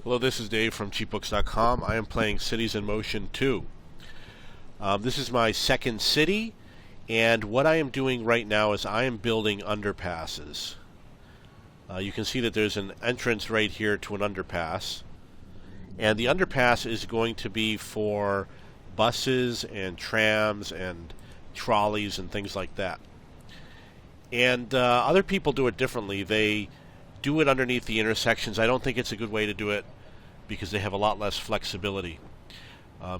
Hello, this is Dave from cheapbooks.com. I am playing Cities in Motion 2. This is my second city, and what I am doing right now is I am building underpasses. You can see that there's an entrance right here to an underpass, and the underpass is going to be for buses and trams and trolleys and things like that. And other people do it differently. They do it underneath the intersections. I don't think it's a good way to do it because they have a lot less flexibility.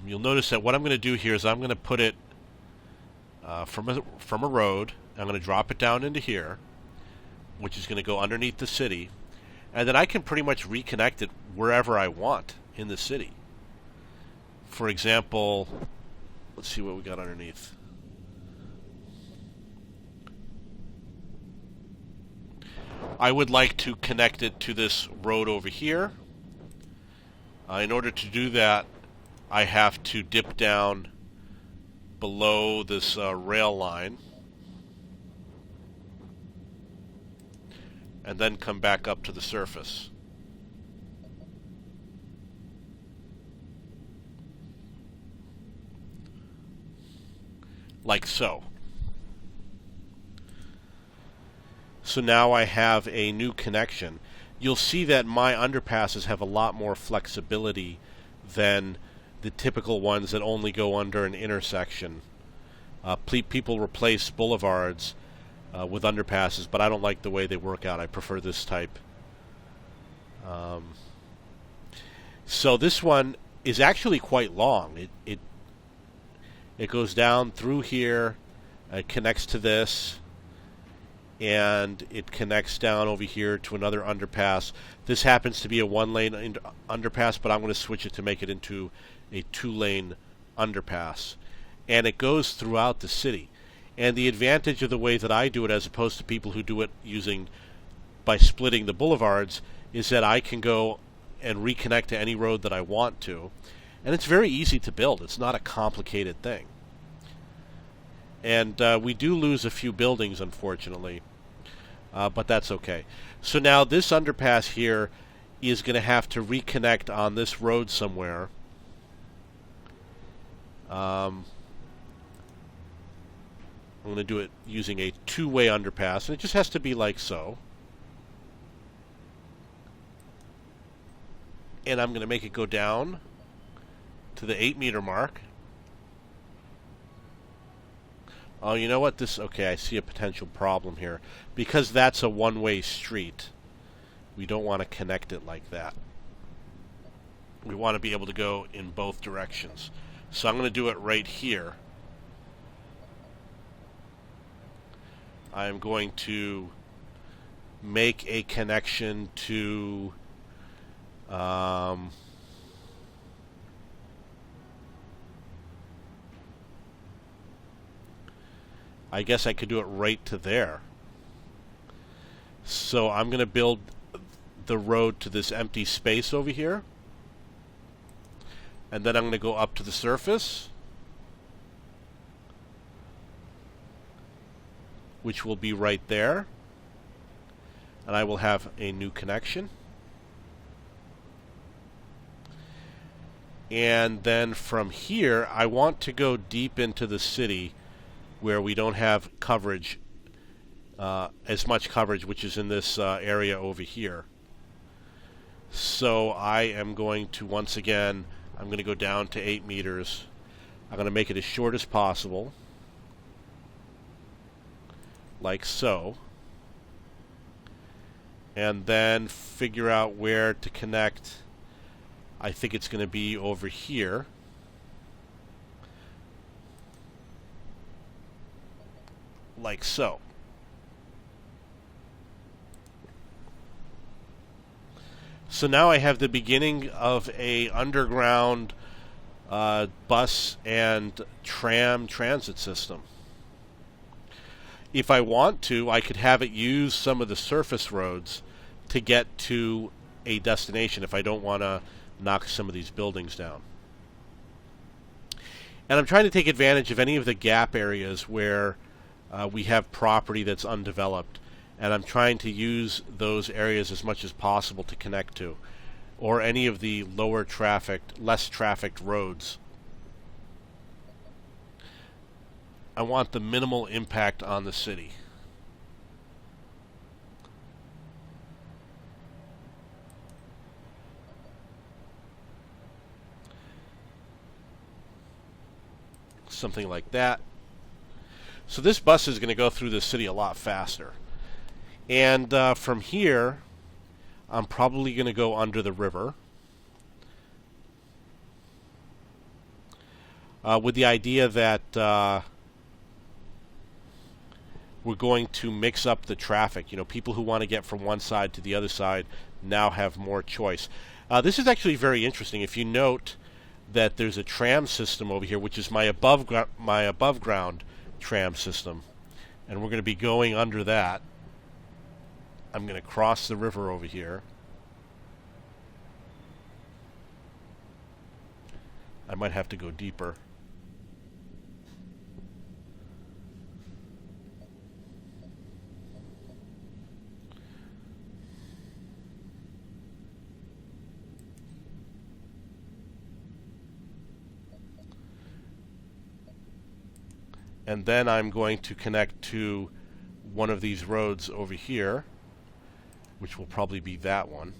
You'll notice that what I'm going to do here is I'm going to put it from a road. I'm going to drop it down into here, which is going to go underneath the city, and then I can pretty much reconnect it wherever I want in the city. For example, let's see what we got underneath. I would like to connect it to this road over here. In order to do that, I have to dip down below this rail line and then come back up to the surface. Like so. So now I have a new connection. You'll see that my underpasses have a lot more flexibility than the typical ones that only go under an intersection. People replace boulevards with underpasses, but I don't like the way they work out. I prefer this type. So this one is actually quite long. It goes down through here, it connects to this, and it connects down over here to another underpass. This happens to be a one-lane underpass, but I'm going to switch it to make it into a two-lane underpass. And it goes throughout the city. And the advantage of the way that I do it, as opposed to people who do it by splitting the boulevards, is that I can go and reconnect to any road that I want to. And it's very easy to build. It's not a complicated thing. And we do lose a few buildings, unfortunately. But that's okay. So now this underpass here is going to have to reconnect on this road somewhere. I'm going to do it using a two-way underpass, and it just has to be like so. And I'm going to make it go down to the 8-meter mark. Oh, you know what? Okay, I see a potential problem here. Because that's a one-way street, we don't want to connect it like that. We want to be able to go in both directions. So I'm going to do it right here. I'm going to make a connection to I guess I could do it right to there. So I'm going to build the road to this empty space over here. And then I'm going to go up to the surface, which will be right there. And I will have a new connection. And then from here, I want to go deep into the city where we don't have coverage, as much coverage, which is in this area over here. So I am going to, once again, I'm going to go down to 8 meters. I'm going to make it as short as possible, like so. And then figure out where to connect. I think it's going to be over here. Like so. So now I have the beginning of a underground bus and tram transit system. If I want to, I could have it use some of the surface roads to get to a destination if I don't want to knock some of these buildings down. And I'm trying to take advantage of any of the gap areas where we have property that's undeveloped, and I'm trying to use those areas as much as possible to connect to. or any of the lower trafficked, less trafficked roads. I want the minimal impact on the city. Something like that. So this bus is going to go through the city a lot faster. And from here, I'm probably going to go under the river. With the idea that we're going to mix up the traffic. You know, people who want to get from one side to the other side now have more choice. This is actually very interesting. If you note that there's a tram system over here, which is my above ground tram system, and we're going to be going under that. I'm going to cross the river over here. I might have to go deeper. And then I'm going to connect to one of these roads over here, which will probably be that one.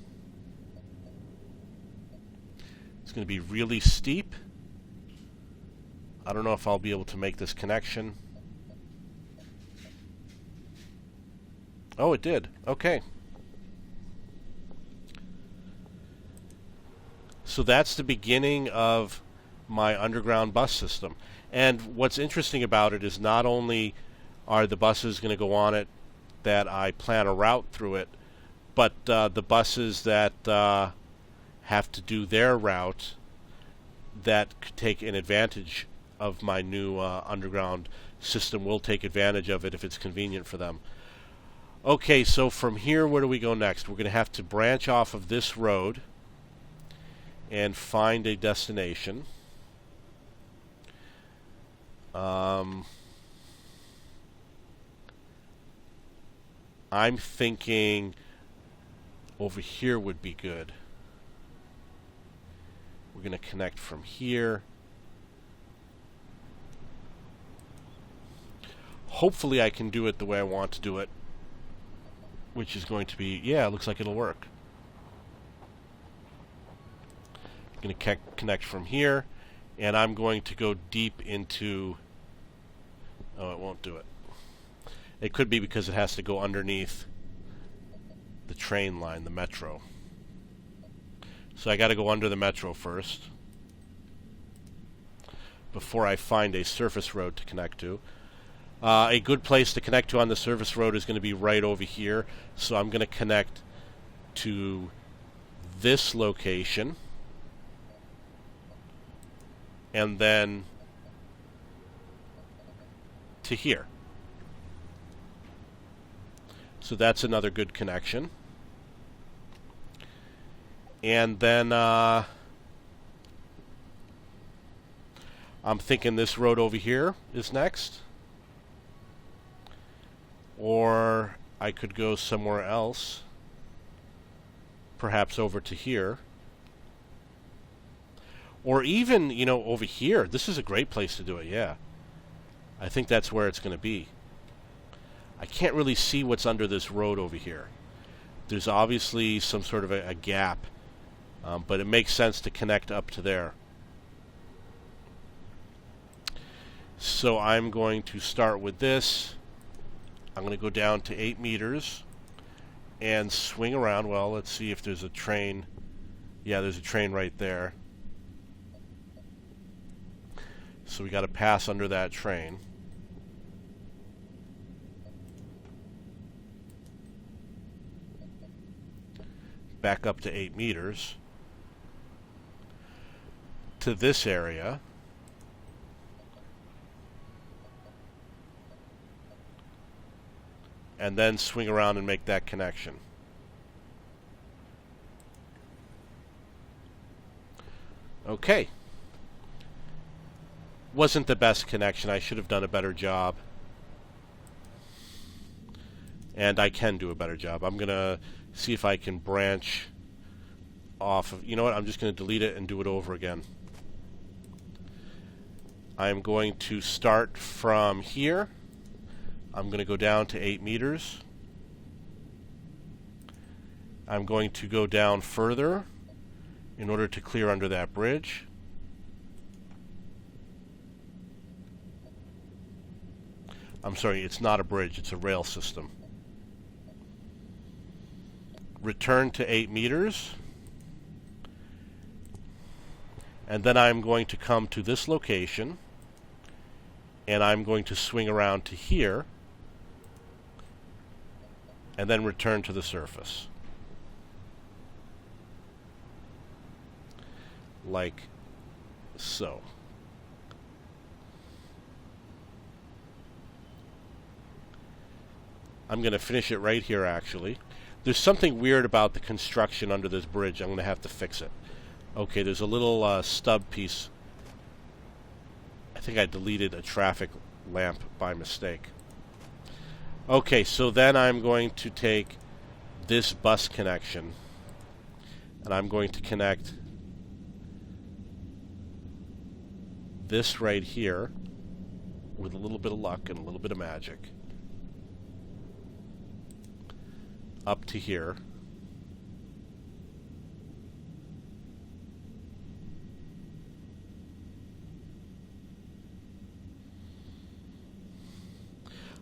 It's going to be really steep. I don't know if I'll be able to make this connection. Oh, it did. Okay. So that's the beginning of my underground bus system. And what's interesting about it is not only are the buses going to go on it that I plan a route through it, but the buses that have to do their route that could take an advantage of my new underground system will take advantage of it if it's convenient for them. Okay, so from here, where do we go next? We're going to have to branch off of this road and find a destination. I'm thinking over here would be good. We're going to connect from here. Hopefully I can do it the way I want to do it, which is going to be, yeah, it looks like it'll work. I'm going to connect from here, and I'm going to go deep into... Oh, it won't do it. It could be because it has to go underneath the train line, the metro. So I got to go under the metro first before I find a surface road to connect to. A good place to connect to on the surface road is going to be right over here. So I'm going to connect to this location and then to here. So that's another good connection. And then I'm thinking this road over here is next. Or I could go somewhere else, perhaps over to here. Or even, you know, over here. This is a great place to do it, yeah. I think that's where it's going to be. I can't really see what's under this road over here. There's obviously some sort of a gap, but it makes sense to connect up to there. So I'm going to start with this. I'm going to go down to 8 meters and swing around. Well, let's see if there's a train. Yeah, there's a train right there. So we got to pass under that train. Back up to 8 meters to this area. And then swing around and make that connection. Okay. Wasn't the best connection. I should have done a better job. And I can do a better job. I'm going to see if I can branch off of... You know what? I'm just going to delete it and do it over again. I'm going to start from here. I'm going to go down to 8 meters. I'm going to go down further in order to clear under that bridge. I'm sorry, it's not a bridge, it's a rail system. Return to 8 meters. And then I'm going to come to this location. And I'm going to swing around to here. And then return to the surface. Like so. I'm going to finish it right here, actually. There's something weird about the construction under this bridge. I'm going to have to fix it. Okay, there's a little stub piece. I think I deleted a traffic lamp by mistake. Okay, so then I'm going to take this bus connection, and I'm going to connect this right here with a little bit of luck and a little bit of magic up to here.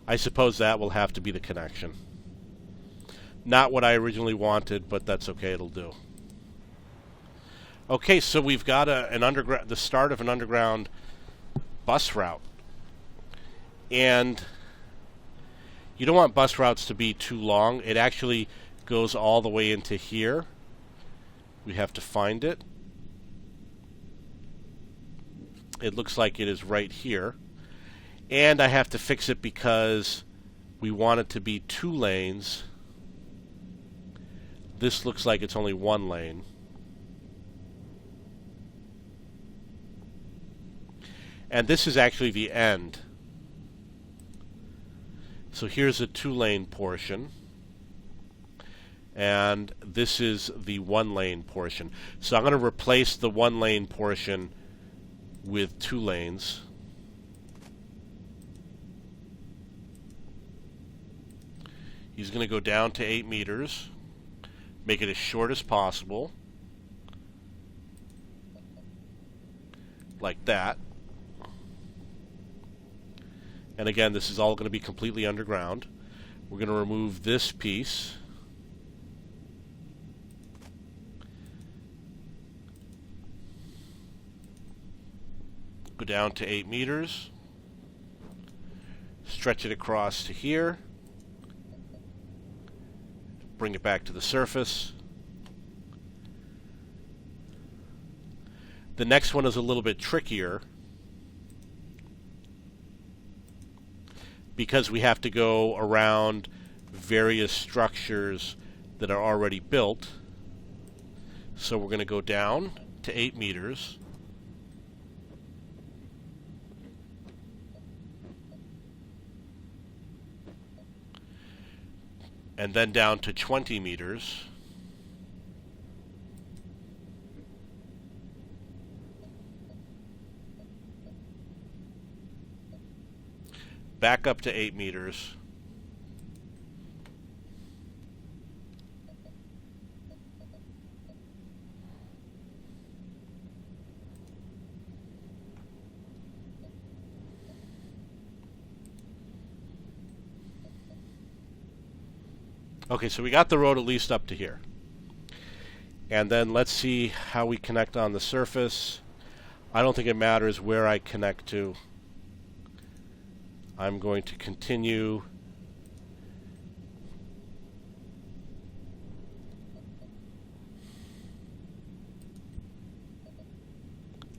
I suppose that will have to be the connection. Not what I originally wanted, but that's okay, it'll do. Okay, so we've got the start of an underground bus route. And you don't want bus routes to be too long. It actually goes all the way into here. We have to find it. It looks like it is right here. And I have to fix it because we want it to be 2 lanes. This looks like it's only 1 lane. And this is actually the end. So here's a 2-lane portion. And this is the 1-lane portion. So I'm going to replace the 1-lane portion with 2 lanes. He's going to go down to 8 meters. Make it as short as possible. Like that. And again, this is all going to be completely underground. We're going to remove this piece. Go down to 8 meters. Stretch it across to here. Bring it back to the surface. The next one is a little bit trickier because we have to go around various structures that are already built. So we're going to go down to 8 meters. And then down to 20 meters. Back up to 8 meters. Okay, so we got the road at least up to here. And then let's see how we connect on the surface. I don't think it matters where I connect to. I'm going to continue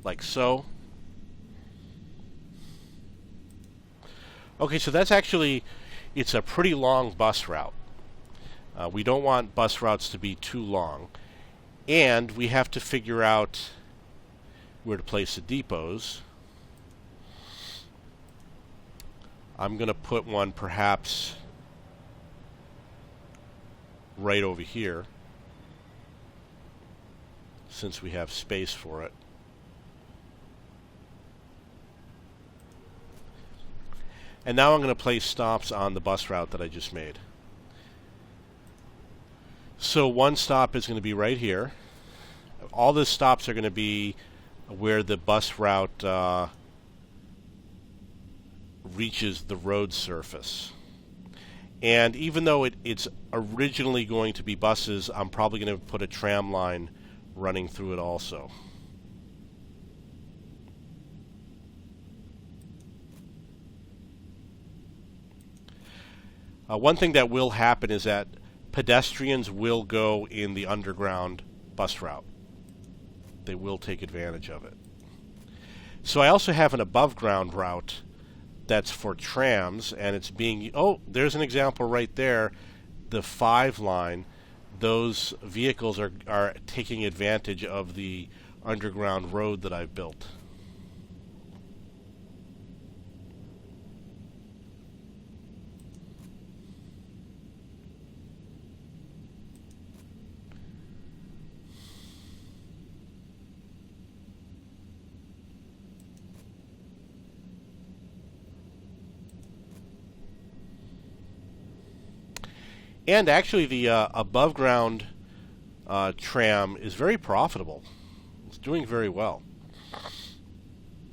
like so. Okay, so that's actually, it's a pretty long bus route. We don't want bus routes to be too long. And we have to figure out where to place the depots. I'm going to put one perhaps right over here. since we have space for it. And now I'm going to place stops on the bus route that I just made. So one stop is going to be right here. All the stops are going to be where the bus route reaches the road surface. And even though it's originally going to be buses, I'm probably going to put a tram line running through it also. One thing that will happen is that pedestrians will go in the underground bus route. They will take advantage of it. So I also have an above ground route that's for trams, and it's being, oh, there's an example right there, the 5 line. Those vehicles are taking advantage of the underground road that I've built. And actually, the above ground tram is very profitable. It's doing very well.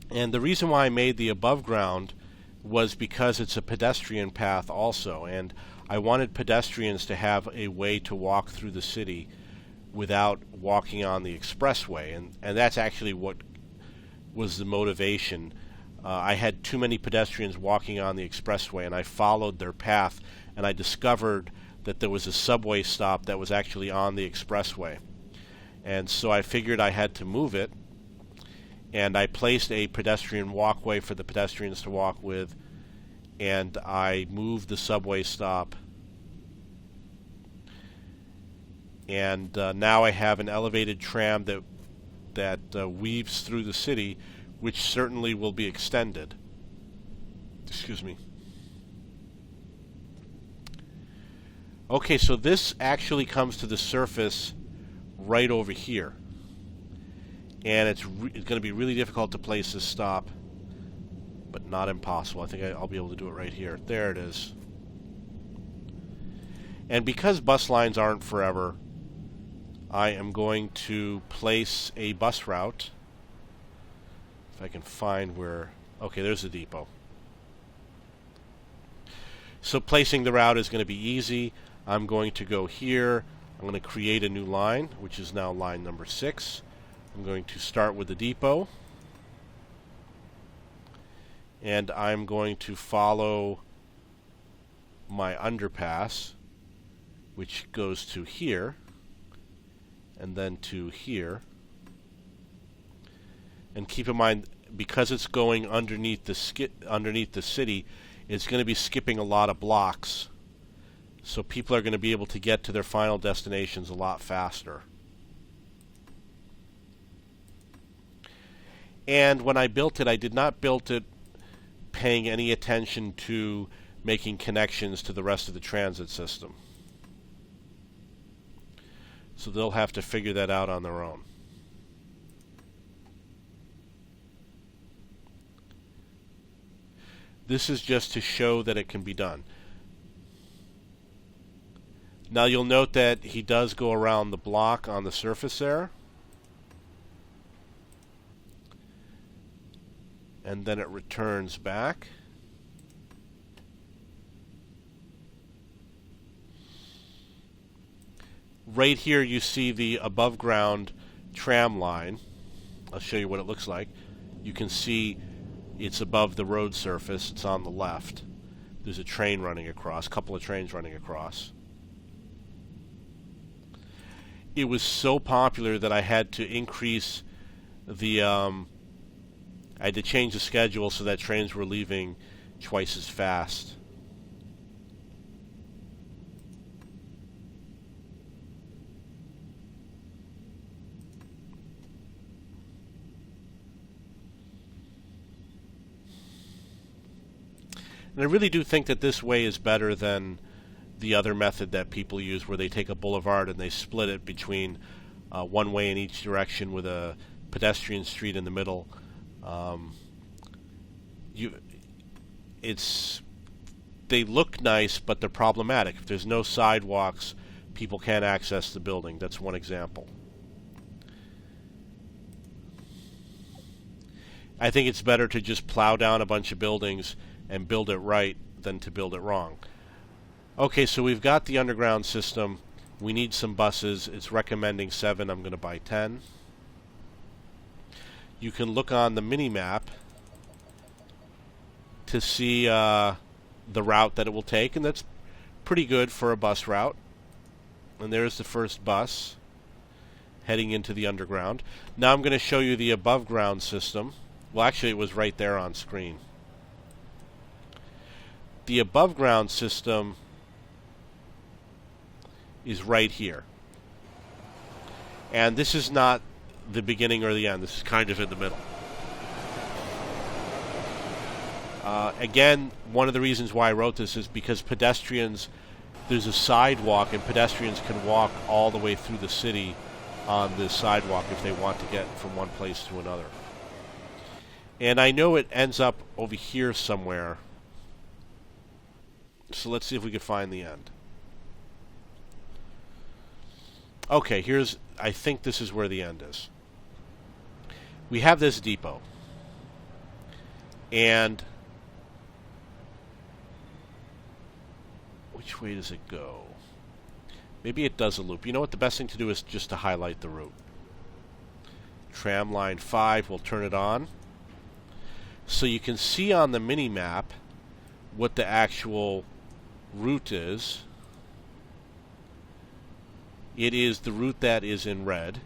And the reason why I made the above ground was because it's a pedestrian path also, and I wanted pedestrians to have a way to walk through the city without walking on the expressway, and that's actually what was the motivation. I had too many pedestrians walking on the expressway, and I followed their path, and I discovered that there was a subway stop that was actually on the expressway. And so I figured I had to move it, and I placed a pedestrian walkway for the pedestrians to walk with, and I moved the subway stop. And now I have an elevated tram that weaves through the city, which certainly will be extended. Excuse me. Okay, so this actually comes to the surface right over here. And it's going to be really difficult to place this stop, but not impossible. I think I'll be able to do it right here. There it is. And because bus lines aren't forever, I am going to place a bus route. If I can find where... Okay, there's the depot. So placing the route is going to be easy. I'm going to go here. I'm going to create a new line, which is now line number 6. I'm going to start with the depot. And I'm going to follow my underpass, which goes to here, and then to here. And keep in mind, because it's going underneath the city, it's going to be skipping a lot of blocks. So people are going to be able to get to their final destinations a lot faster. And when I built it, I did not build it paying any attention to making connections to the rest of the transit system. So they'll have to figure that out on their own. This is just to show that it can be done. Now you'll note that he does go around the block on the surface there. And then it returns back. Right here you see the above ground tram line. I'll show you what it looks like. You can see it's above the road surface. It's on the left. There's a train running across, a couple of trains running across. It was so popular that I had to increase the I had to change the schedule so that trains were leaving twice as fast. And I really do think that this way is better than the other method that people use, where they take a boulevard and they split it between one way in each direction with a pedestrian street in the middle. They look nice, but they're problematic. If there's no sidewalks, people can't access the building. That's one example. I think it's better to just plow down a bunch of buildings and build it right than to build it wrong. Okay, so we've got the underground system. We need some buses. It's recommending 7. I'm going to buy 10. You can look on the mini-map to see the route that it will take, and that's pretty good for a bus route. And there's the first bus heading into the underground. Now I'm going to show you the above-ground system. Well, actually, it was right there on screen. The above-ground system is right here. And this is not the beginning or the end. This is kind of in the middle. Again, one of the reasons why I wrote this is because pedestrians, there's a sidewalk, and pedestrians can walk all the way through the city on this sidewalk if they want to get from one place to another. And I know it ends up over here somewhere. So let's see if we can find the end. Okay, I think this is where the end is. We have this depot. And which way does it go? Maybe it does a loop. You know what? The best thing to do is just to highlight the route. Tram line 5, we'll turn it on. So you can see on the mini-map what the actual route is. It is the route that is in red.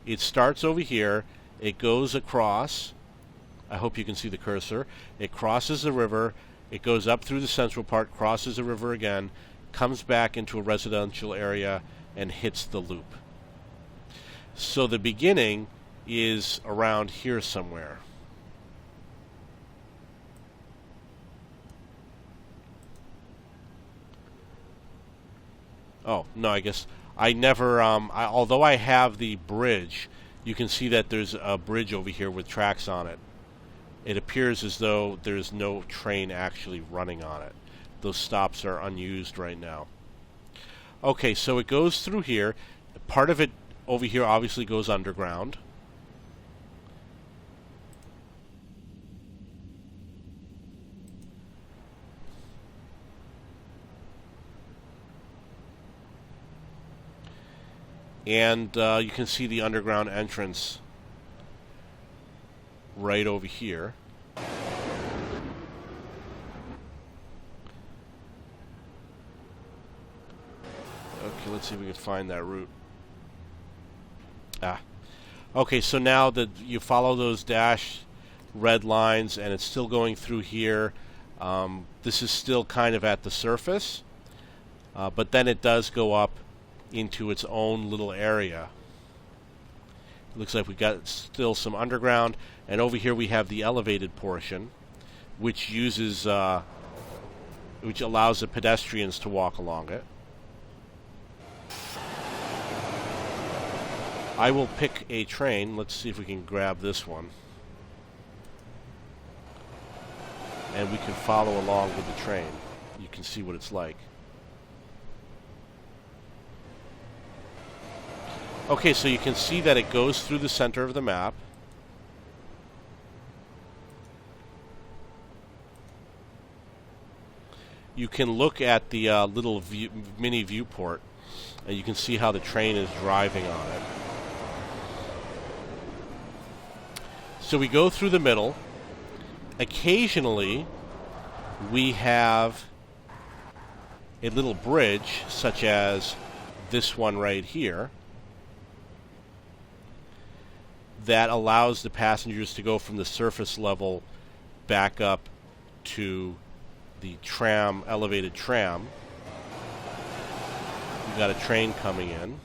It starts over here. It goes across. I hope you can see the cursor. It crosses the river. It goes up through the central part, crosses the river again, comes back into a residential area, and hits the loop. So the beginning is around here somewhere. Oh, no, I guess I never, although I have the bridge, you can see that there's a bridge over here with tracks on it. It appears as though there's no train actually running on it. Those stops are unused right now. Okay, so it goes through here. Part of it over here obviously goes underground. And you can see the underground entrance right over here. Okay, let's see if we can find that route. Okay, so now that you follow those dashed red lines, and it's still going through here. This is still kind of at the surface, but then it does go up into its own little area. It looks like we got still some underground, and over here we have the elevated portion, which uses, which allows the pedestrians to walk along it. I will pick a train. Let's see if we can grab this one, and we can follow along with the train. You can see what it's like. Okay, so you can see that it goes through the center of the map. You can look at the little mini viewport, and you can see how the train is driving on it. So we go through the middle. Occasionally, we have a little bridge, such as this one right here, that allows the passengers to go from the surface level back up to the tram, elevated tram. We've got a train coming in.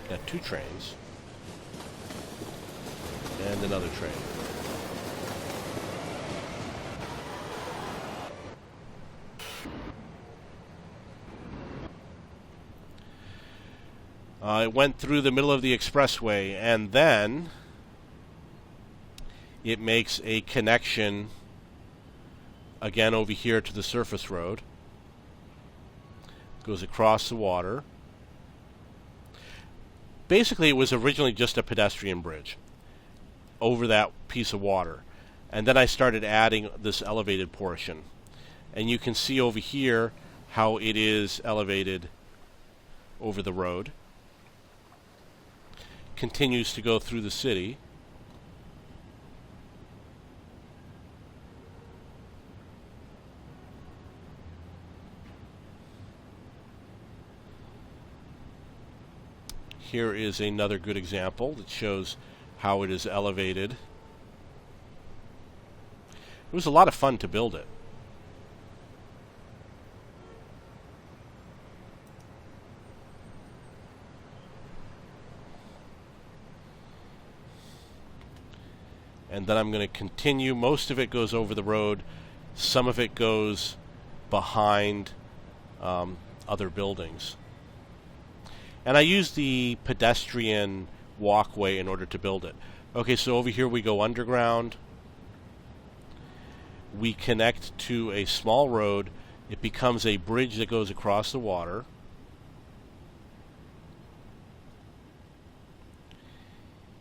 Got two trains. And another train. It went through the middle of the expressway, and then it makes a connection again over here to the surface road. Goes across the water. Basically, it was originally just a pedestrian bridge over that piece of water. And then I started adding this elevated portion. And you can see over here how it is elevated over the road. Continues to go through the city. Here is another good example that shows how it is elevated. It was a lot of fun to build it. And then I'm going to continue. Most of it goes over the road. Some of it goes behind other buildings. And I use the pedestrian walkway in order to build it. Okay, so over here we go underground. We connect to a small road. It becomes a bridge that goes across the water.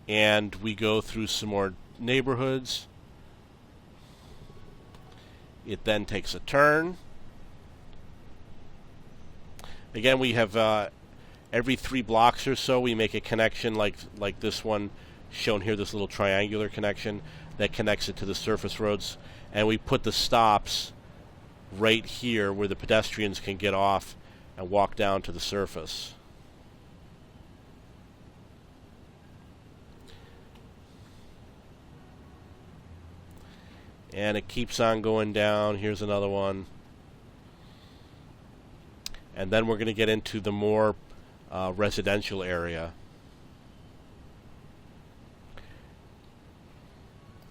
And we go through some more neighborhoods. It then takes a turn. Again, we have every 3 blocks or so we make a connection like this one shown here, this little triangular connection that connects it to the surface roads, and we put the stops right here where the pedestrians can get off and walk down to the surface. And it keeps on going down. Here's another one. And then we're going to get into the more residential area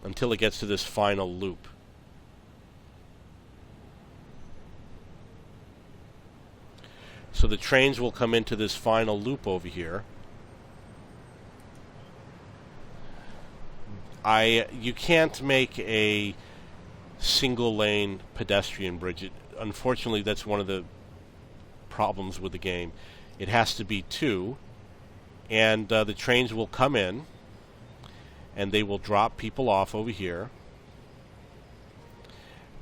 until it gets to this final loop. So the trains will come into this final loop over here. You can't make a single lane pedestrian bridge. Unfortunately, that's one of the problems with the game. It has to be 2, and the trains will come in and they will drop people off over here.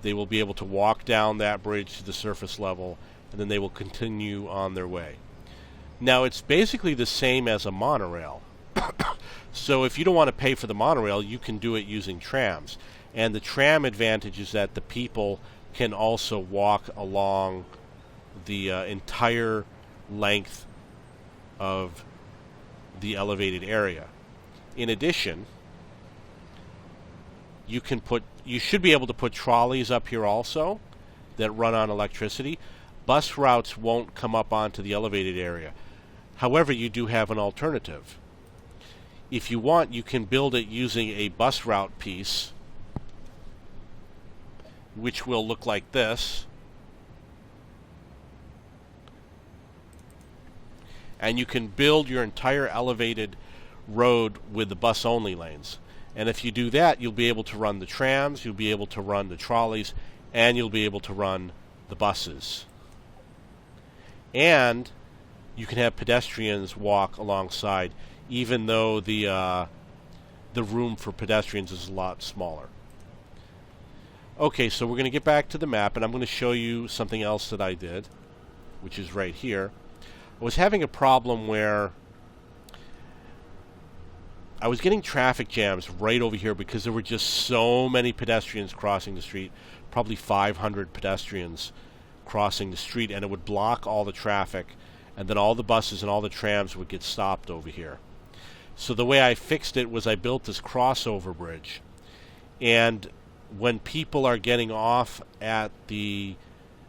They will be able to walk down that bridge to the surface level, and then they will continue on their way. Now, it's basically the same as a monorail. So if you don't want to pay for the monorail, you can do it using trams. And the tram advantage is that the people can also walk along the entire length of the elevated area. In addition, you should be able to put trolleys up here also that run on electricity. Bus routes won't come up onto the elevated area. However, you do have an alternative. If you want, you can build it using a bus route piece, which will look like this. And you can build your entire elevated road with the bus-only lanes. And if you do that, you'll be able to run the trams, you'll be able to run the trolleys, and you'll be able to run the buses. And you can have pedestrians walk alongside, even though the room for pedestrians is a lot smaller. Okay, so we're going to get back to the map, and I'm going to show you something else that I did, which is right here. I was having a problem where I was getting traffic jams right over here because there were just so many pedestrians crossing the street, probably 500 pedestrians crossing the street, and it would block all the traffic, and then all the buses and all the trams would get stopped over here. So the way I fixed it was I built this crossover bridge, and when people are getting off at the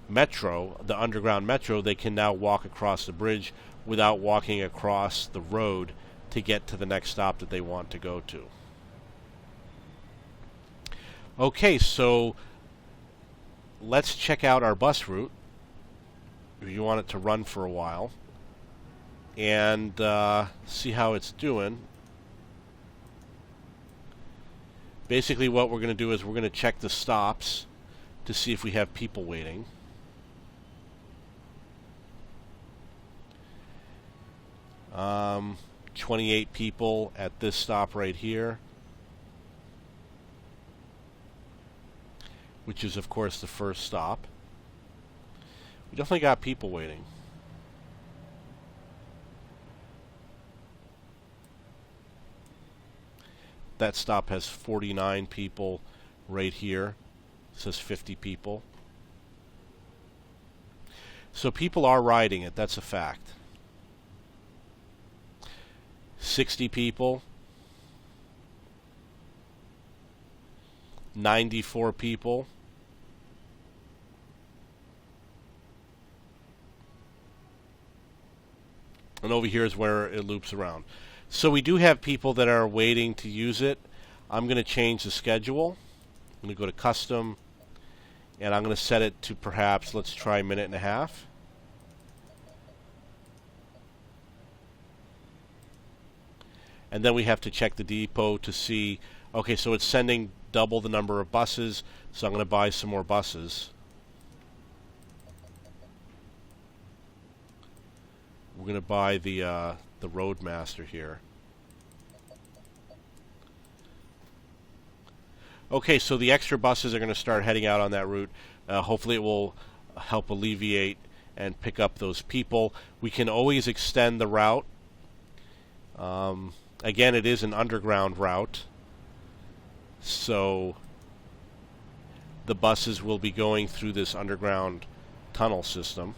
metro, the underground metro, they can now walk across the bridge without walking across the road to get to the next stop that they want to go to. Okay, so let's check out our bus route. If you want it to run for a while. and see how it's doing. Basically what we're going to do is we're going to check the stops to see if we have people waiting. Um, 28 people at this stop right here, which is of course the first stop. We definitely got people waiting. That stop has 49 people right here. It says 50 people. So people are riding it, that's a fact. 60 people. 94 people. And over here is where it loops around. So we do have people that are waiting to use it. I'm going to change the schedule. I'm going to go to custom, and I'm going to set it to perhaps, let's try a minute and a half. And then we have to check the depot to see, okay, so it's sending double the number of buses, so I'm going to buy some more buses. We're going to buy the Roadmaster here. Okay, so the extra buses are going to start heading out on that route. Hopefully it will help alleviate and pick up those people. We can always extend the route. Again, it is an underground route, so the buses will be going through this underground tunnel system,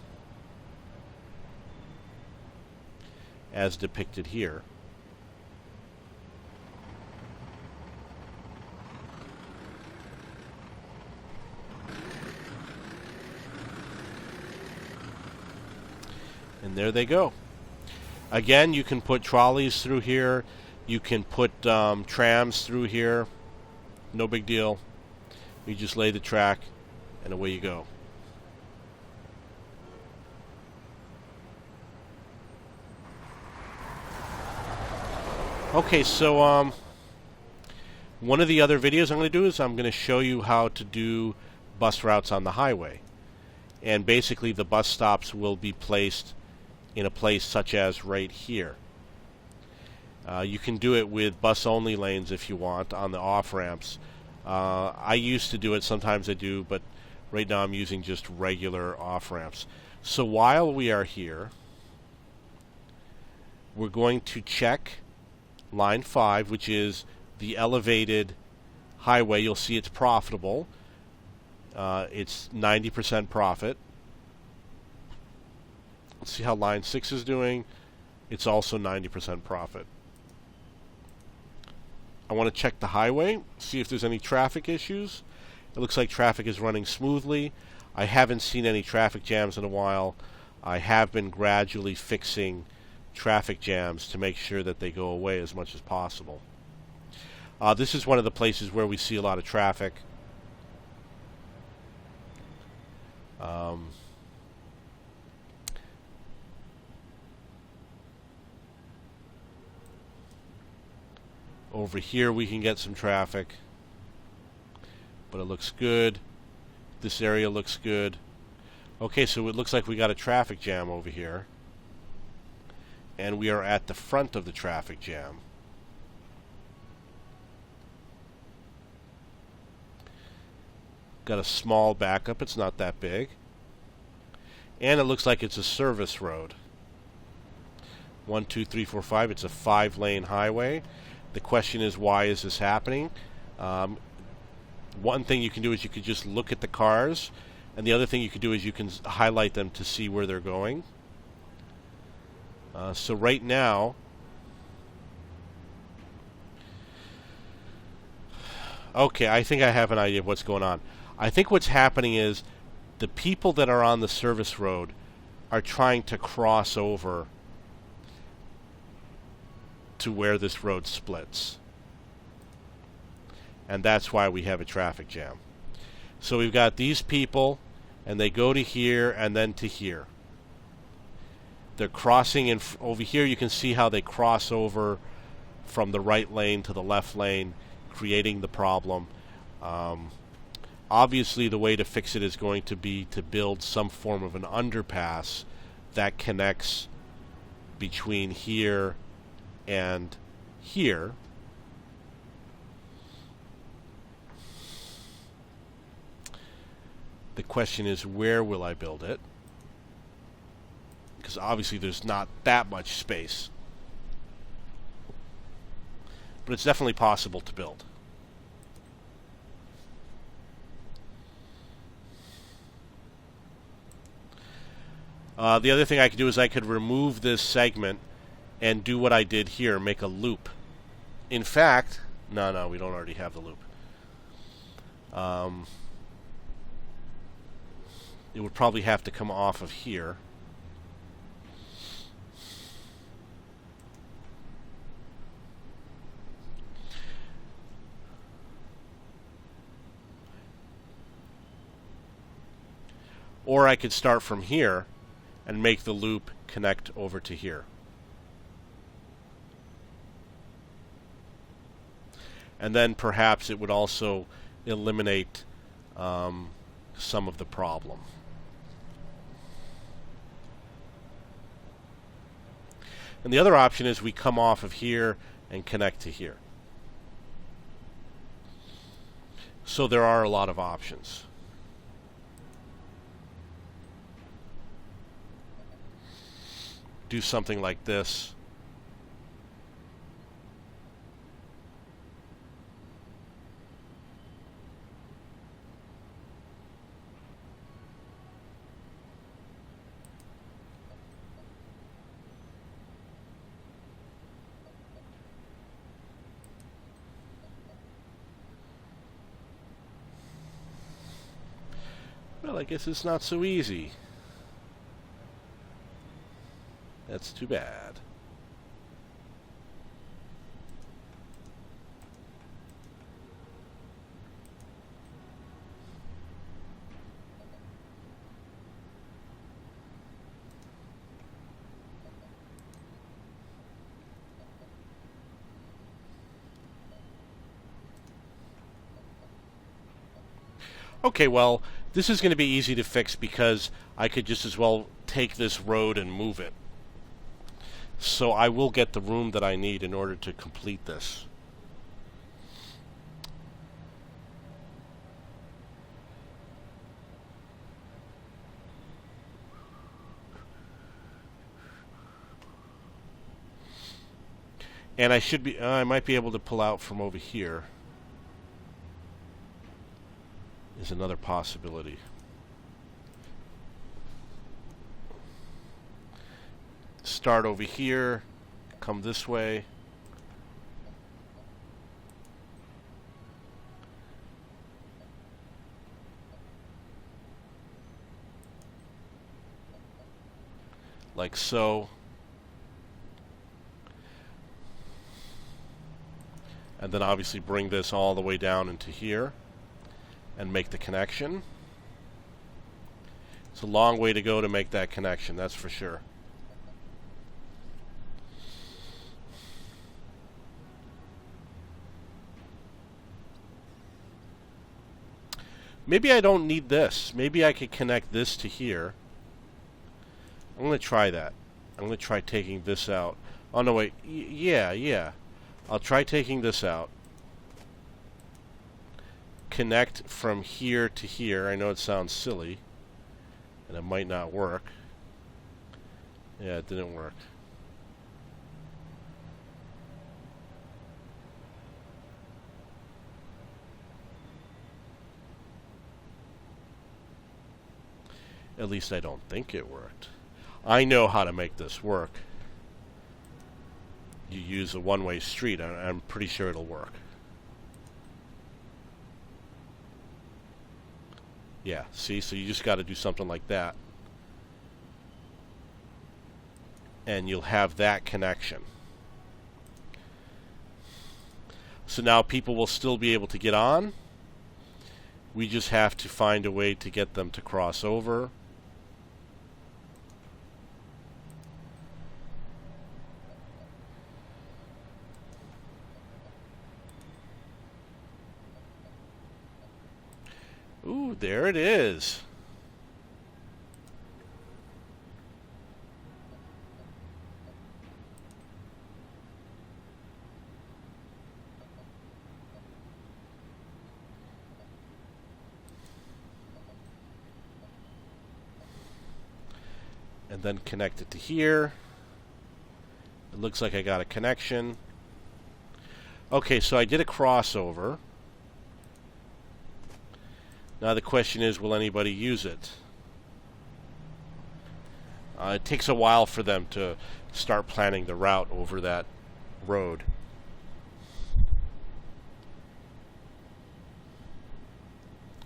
as depicted here. And there they go. Again, you can put trolleys through here. You can put trams through here. No big deal. You just lay the track and away you go. Okay, so one of the other videos I'm going to do is I'm going to show you how to do bus routes on the highway. And basically the bus stops will be placed in a place such as right here. You can do it with bus-only lanes if you want on the off-ramps. I used to do it, sometimes I do, but right now I'm using just regular off-ramps. So while we are here, we're going to check line 5, which is the elevated highway. You'll see it's profitable. It's 90% profit. Let's see how line 6 is doing. It's also 90% profit. I want to check the highway, see if there's any traffic issues. It looks like traffic is running smoothly. I haven't seen any traffic jams in a while. I have been gradually fixing traffic jams to make sure that they go away as much as possible. This is one of the places where we see a lot of traffic. Over here we can get some traffic, but it looks good. This area looks good. Okay, so it looks like we got a traffic jam over here, and we are at the front of the traffic jam. Got a small backup, it's not that big, and it looks like it's a service road. 1, 2, 3, 4, 5. It's a 5-lane highway. The question is, why is this happening? One thing you can do is you could just look at the cars, and the other thing you could do is you can highlight them to see where they're going. So right now, okay, I think I have an idea of what's going on. I think what's happening is the people that are on the service road are trying to cross over to where this road splits. And that's why we have a traffic jam. So we've got these people, and they go to here and then to here. They're crossing in over here. You can see how they cross over from the right lane to the left lane, creating the problem. Obviously, the way to fix it is going to be to build some form of an underpass that connects between here and here. The question is, where will I build it? Because obviously there's not that much space. But it's definitely possible to build. The other thing I could do is I could remove this segment and do what I did here, make a loop. In fact, no, we don't already have the loop. It would probably have to come off of here. Or I could start from here and make the loop connect over to here. And then perhaps it would also eliminate some of the problem. And the other option is we come off of here and connect to here. So there are a lot of options. Do something like this. Well, I guess it's not so easy. That's too bad. Okay, well, this is going to be easy to fix because I could just as well take this road and move it. So I will get the room that I need in order to complete this. And I might be able to pull out from over here. Is another possibility. Start over here, come this way. Like so. And then obviously bring this all the way down into here and make the connection. It's a long way to go to make that connection, that's for sure. Maybe I don't need this. Maybe I could connect this to here. I'm going to try that. I'm going to try taking this out. Oh, no, wait. Yeah. I'll try taking this out. Connect from here to here. I know it sounds silly, and it might not work. Yeah, it didn't work. At least I don't think it worked. I know how to make this work. You use a one-way street. I'm pretty sure it'll work. Yeah, see? So you just got to do something like that. And you'll have that connection. So now people will still be able to get on. We just have to find a way to get them to cross over. Ooh, there it is. And then connect it to here. It looks like I got a connection. Okay, so I did a crossover. Now the question is, will anybody use it? It takes a while for them to start planning the route over that road.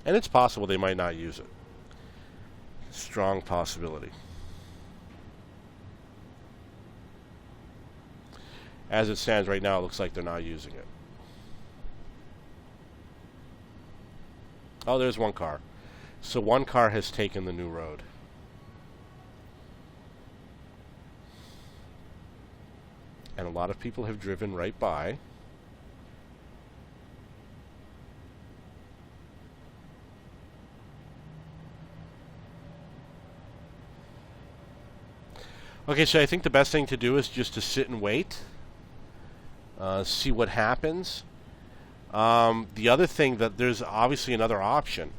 And it's possible they might not use it. Strong possibility. As it stands right now, it looks like they're not using it. Oh, there's one car. So one car has taken the new road. And a lot of people have driven right by. Okay, so I think the best thing to do is just to sit and wait. See what happens. The other thing, that there's obviously another option,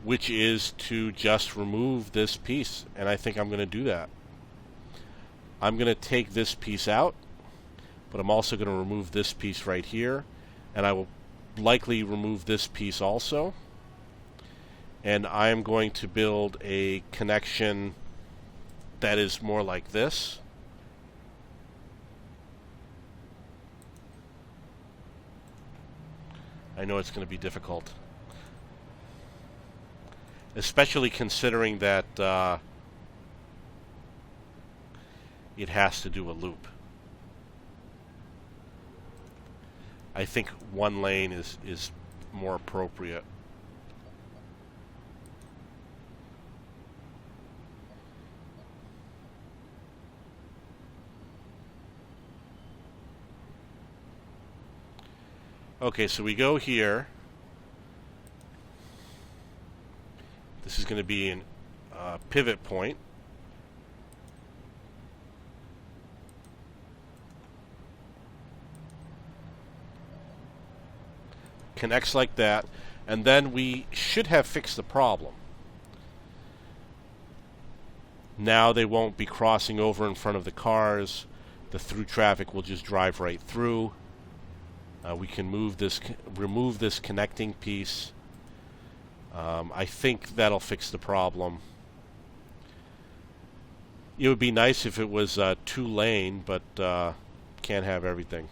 which is to just remove this piece, and I think I'm going to do that. I'm going to take this piece out, but I'm also going to remove this piece right here, and I will likely remove this piece also, and I am going to build a connection that is more like this. I know it's going to be difficult, especially considering that it has to do a loop. I think one lane is more appropriate. Okay, so we go here. This is going to be a pivot point. Connects like that, and then we should have fixed the problem. Now they won't be crossing over in front of the cars. The through traffic will just drive right through. We can remove this connecting piece. I think that'll fix the problem. It would be nice if it was 2-lane, but can't have everything.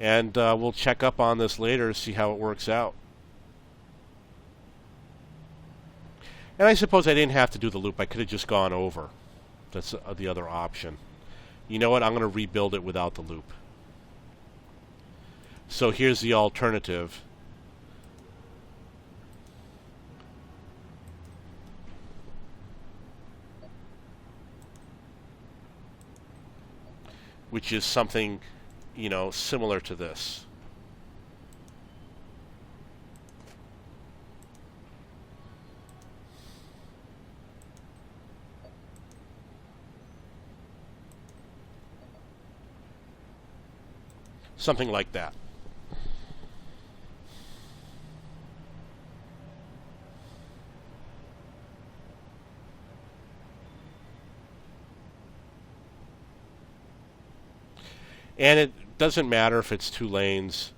And we'll check up on this later, see how it works out. And I suppose I didn't have to do the loop. I could have just gone over. That's the other option. You know what? I'm going to rebuild it without the loop. So here's the alternative. Which is something, similar to this. Something like that. And it doesn't matter if it's 2 lanes,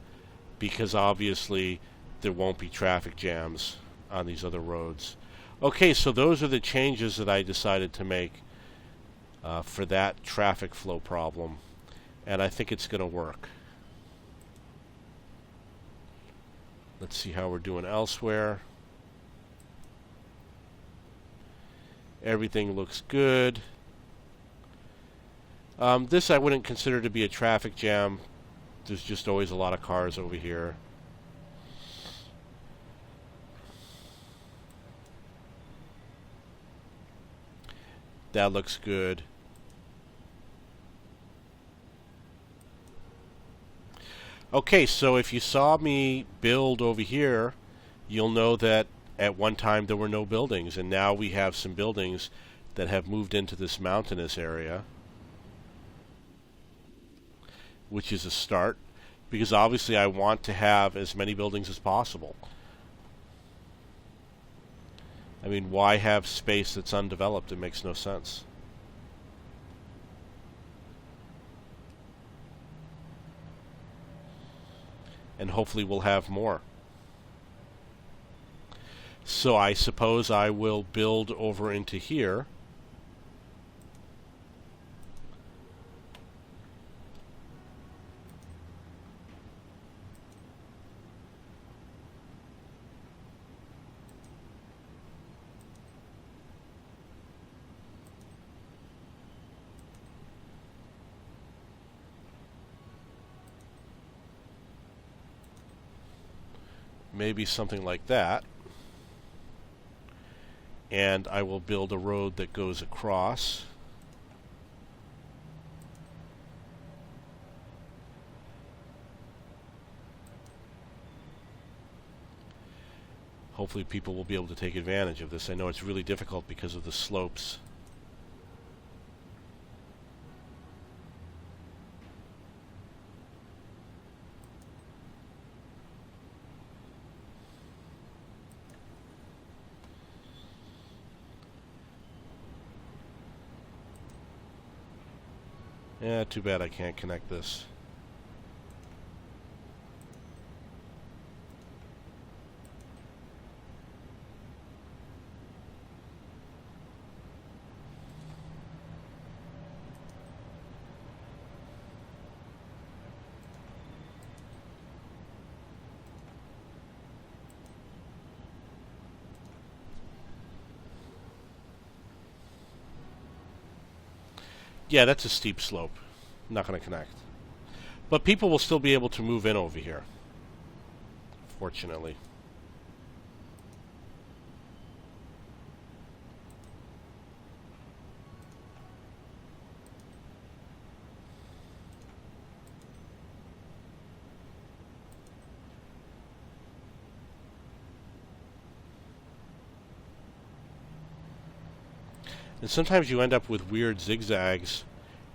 because obviously there won't be traffic jams on these other roads. Okay, so those are the changes that I decided to make for that traffic flow problem, and I think it's going to work. Let's see how we're doing elsewhere. Everything looks good. This I wouldn't consider to be a traffic jam. There's just always a lot of cars over here. That looks good. Okay, so if you saw me build over here, you'll know that at one time there were no buildings, and now we have some buildings that have moved into this mountainous area, which is a start, because obviously I want to have as many buildings as possible. I mean, why have space that's undeveloped? It makes no sense. And hopefully we'll have more. So I suppose I will build over into here. Maybe something like that. And I will build a road that goes across. Hopefully people will be able to take advantage of this. I know it's really difficult because of the slopes. Yeah, too bad I can't connect this. Yeah, that's a steep slope. Not going to connect. But people will still be able to move in over here, fortunately. And sometimes you end up with weird zigzags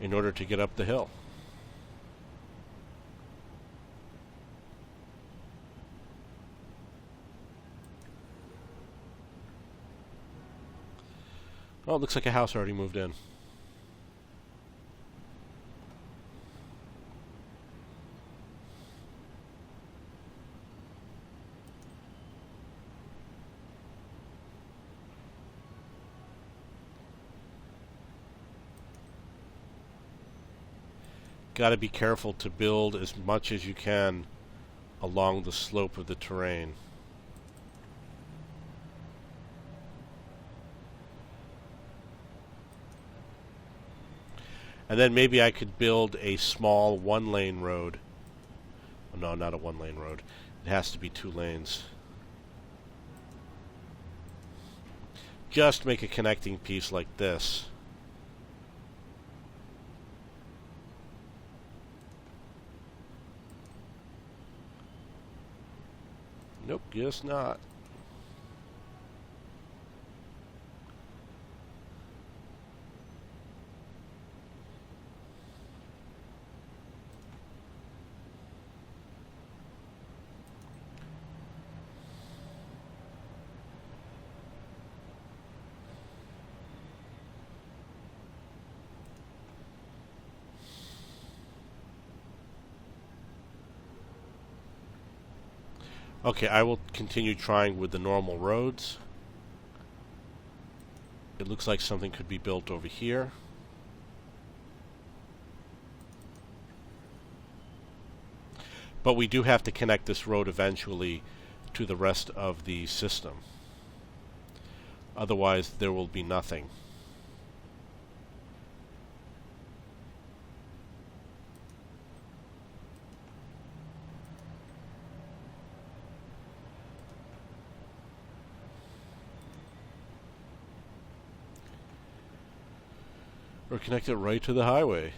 in order to get up the hill. Oh, it looks like a house already moved in. Got to be careful to build as much as you can along the slope of the terrain. And then maybe I could build a small one-lane road. Oh, no, not a one-lane road. It has to be 2 lanes. Just make a connecting piece like this. Nope, guess not. Okay, I will continue trying with the normal roads. It looks like something could be built over here. But we do have to connect this road eventually to the rest of the system. Otherwise, there will be nothing. Or connect it right to the highway.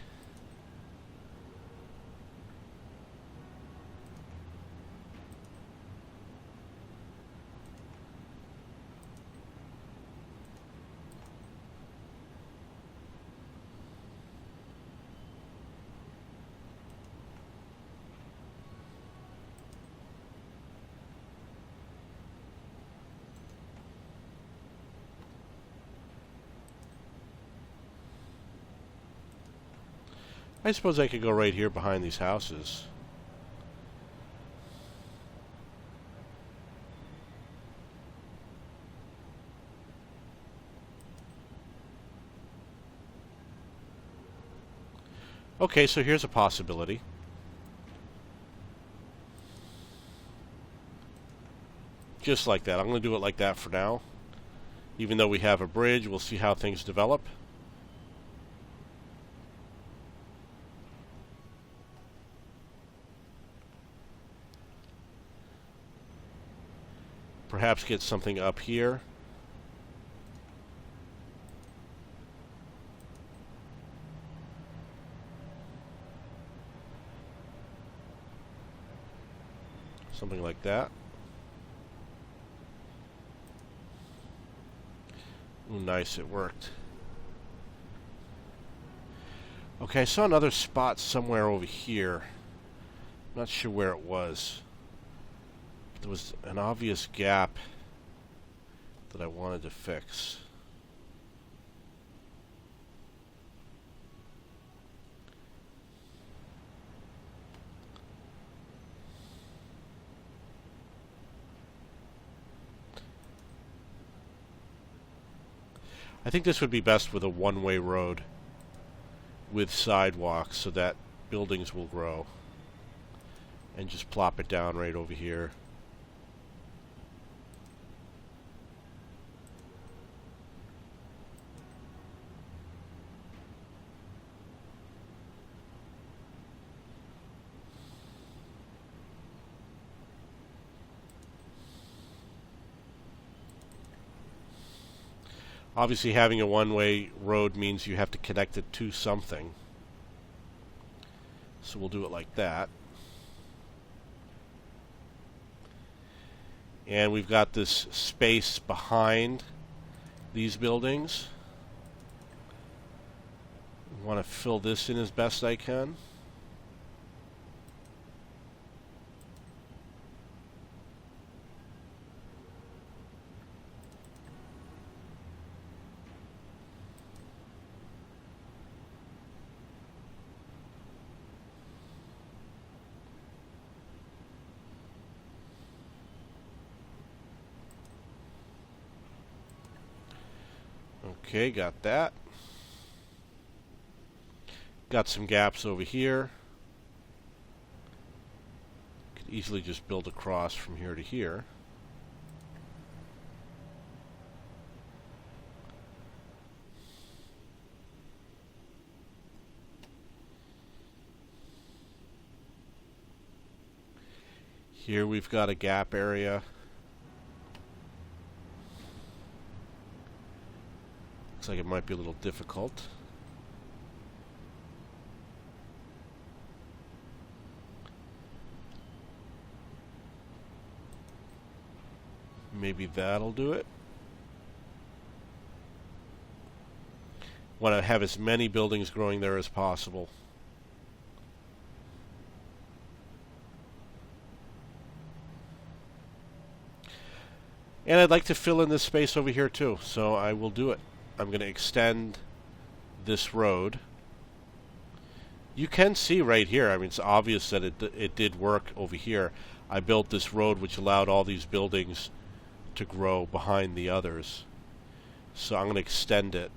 I suppose I could go right here behind these houses. Okay, so here's a possibility. Just like that. I'm going to do it like that for now. Even though we have a bridge, we'll see how things develop. Perhaps get something up here. Something like that. Ooh, nice, it worked. Okay, I saw another spot somewhere over here. I'm not sure where it was. There was an obvious gap that I wanted to fix. I think this would be best with a one-way road with sidewalks so that buildings will grow. And just plop it down right over here. Obviously, having a one-way road means you have to connect it to something. So we'll do it like that. And we've got this space behind these buildings. I want to fill this in as best I can. Okay, got that. Got some gaps over here. Could easily just build across from here to here. Here we've got a gap area. Looks like it might be a little difficult. Maybe that'll do it. Want to have as many buildings growing there as possible. And I'd like to fill in this space over here too, so I will do it. I'm going to extend this road. You can see right here, I mean, it's obvious that it did work over here. I built this road which allowed all these buildings to grow behind the others. So I'm going to extend it.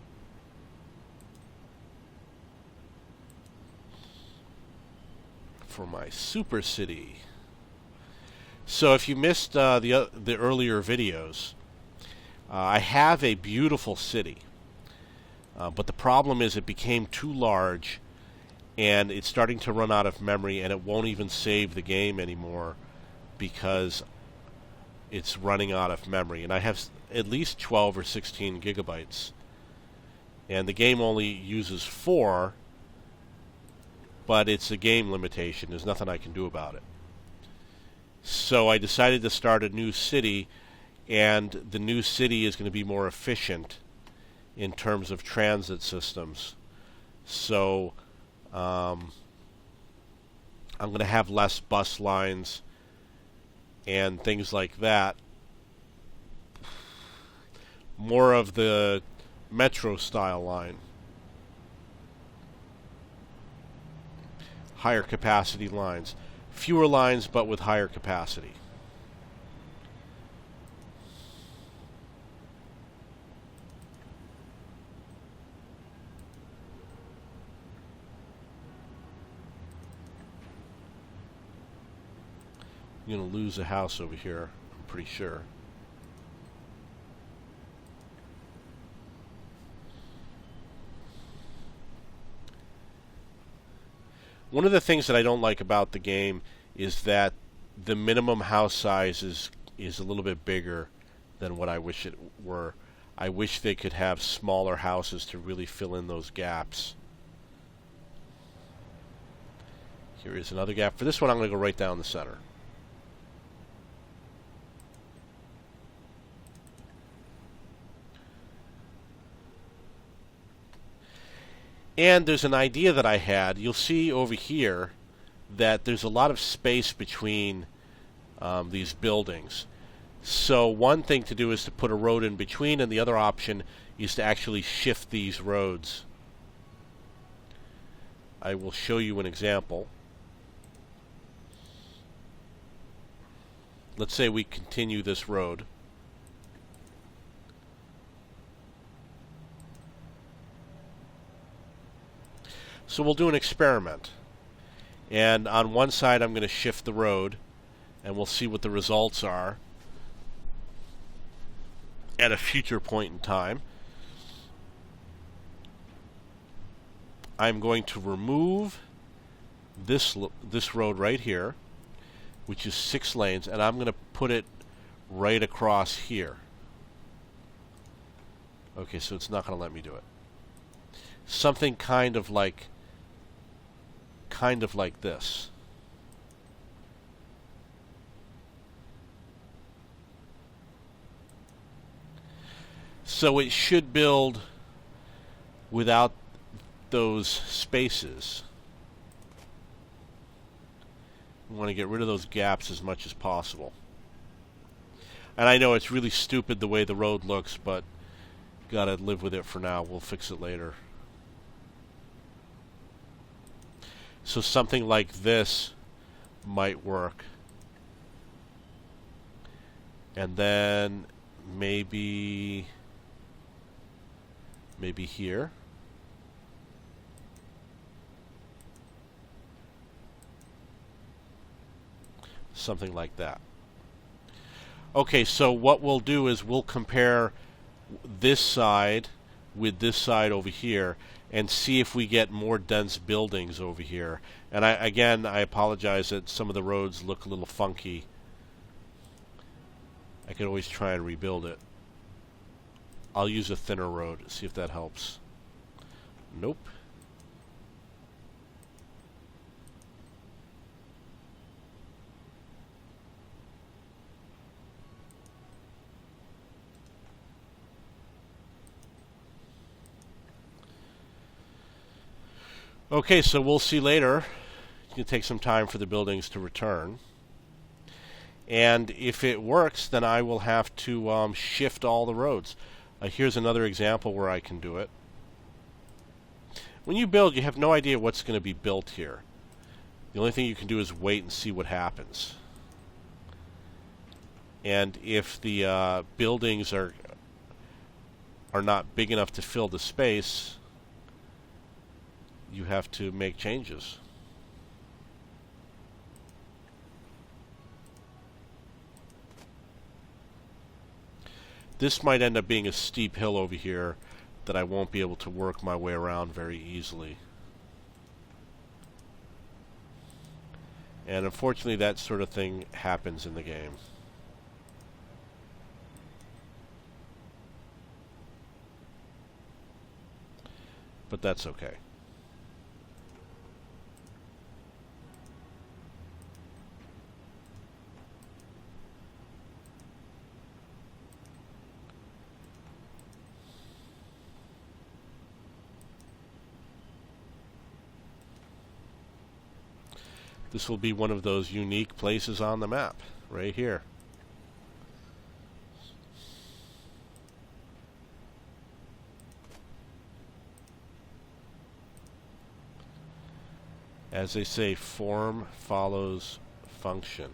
For my super city. So if you missed the earlier videos, I have a beautiful city. But the problem is it became too large and it's starting to run out of memory and it won't even save the game anymore because it's running out of memory. And I have at least 12 or 16 gigabytes. And the game only uses 4, but it's a game limitation. There's nothing I can do about it. So I decided to start a new city, and the new city is going to be more efficient in terms of transit systems. So I'm going to have less bus lines and things like that. More of the metro style line. higher capacity lines. Fewer lines, but with higher capacity. I'm going to lose a house over here, I'm pretty sure. One of the things that I don't like about the game is that the minimum house size is a little bit bigger than what I wish it were. I wish they could have smaller houses to really fill in those gaps. Here is another gap. For this one, I'm going to go right down the center. And there's an idea that I had. You'll see over here that there's a lot of space between these buildings. So one thing to do is to put a road in between, and the other option is to actually shift these roads. I will show you an example. Let's say we continue this road. So we'll do an experiment. And on one side I'm going to shift the road, and we'll see what the results are at a future point in time. I'm going to remove this road right here, which is 6 lanes, and I'm going to put it right across here. Okay, so it's not going to let me do it. Something kind of like this. So it should build without those spaces. We want to get rid of those gaps as much as possible. And I know it's really stupid the way the road looks, but gotta live with it for now. We'll fix it later. So something like this might work. And then maybe here. Something like that. Okay, so what we'll do is we'll compare this side with this side over here and see if we get more dense buildings over here. And I apologize that some of the roads look a little funky. I could always try and rebuild it. I'll use a thinner road, see if that helps. Nope. Okay, so we'll see later. It's going to take some time for the buildings to return. And if it works, then I will have to shift all the roads. Here's another example where I can do it. When you build, you have no idea what's going to be built here. The only thing you can do is wait and see what happens. And if the buildings are not big enough to fill the space, you have to make changes. This might end up being a steep hill over here that I won't be able to work my way around very easily. And unfortunately that sort of thing happens in the game. But that's okay. This will be one of those unique places on the map, right here. As they say, form follows function.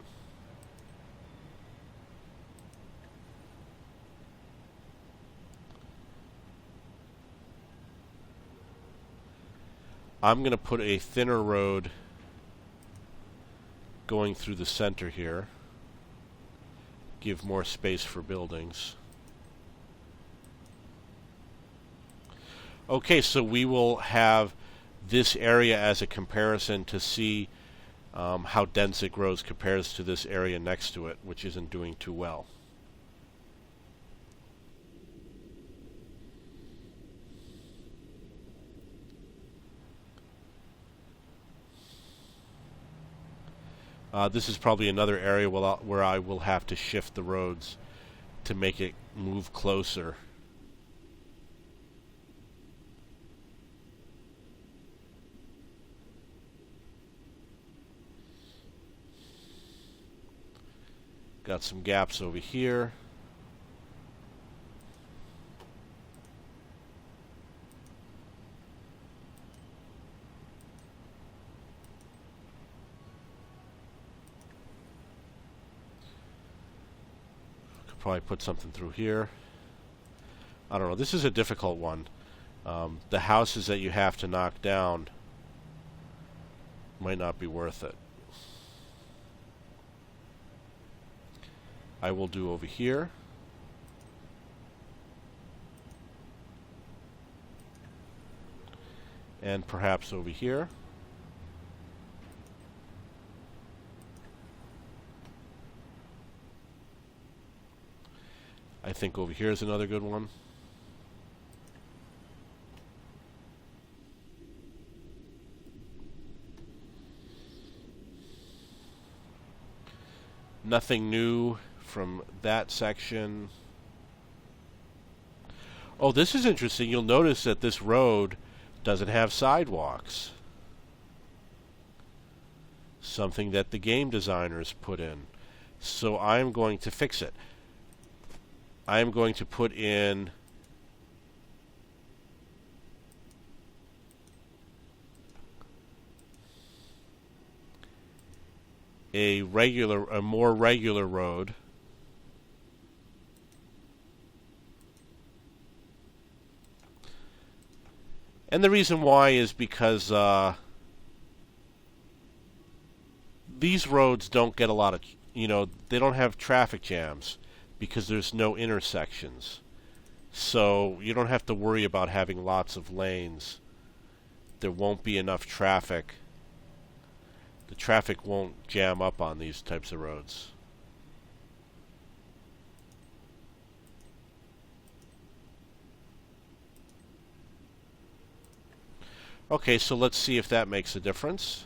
I'm going to put a thinner road going through the center here. Give more space for buildings. Okay, so we will have this area as a comparison to see how dense it grows compares to this area next to it, which isn't doing too well. This is probably another area where I will have to shift the roads to make it move closer. Got some gaps over here. Could probably put something through here. I don't know. This is a difficult one. The houses that you have to knock down might not be worth it. I will do over here. And perhaps over here. I think over here is another good one. Nothing new from that section. Oh, this is interesting. You'll notice that this road doesn't have sidewalks. Something that the game designers put in. So I'm going to fix it. I'm going to put in a more regular road. And the reason why is because these roads don't get a lot of, they don't have traffic jams because there's no intersections. So you don't have to worry about having lots of lanes. There won't be enough traffic. The traffic won't jam up on these types of roads. Okay, so let's see if that makes a difference.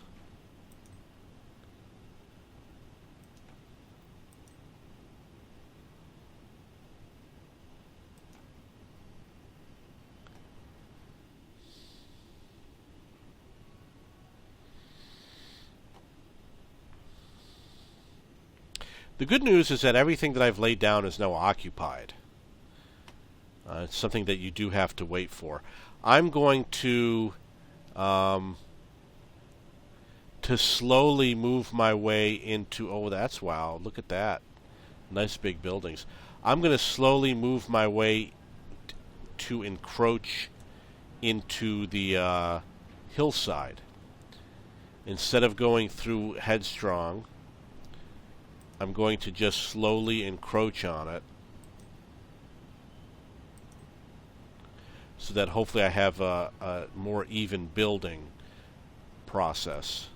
The good news is that everything that I've laid down is now occupied. It's something that you do have to wait for. I'm going to slowly move my way into... Oh, that's wow. Look at that. Nice big buildings. I'm going to slowly move my way to encroach into the hillside. Instead of going through headstrong, I'm going to just slowly encroach on it so that hopefully I have a more even building process.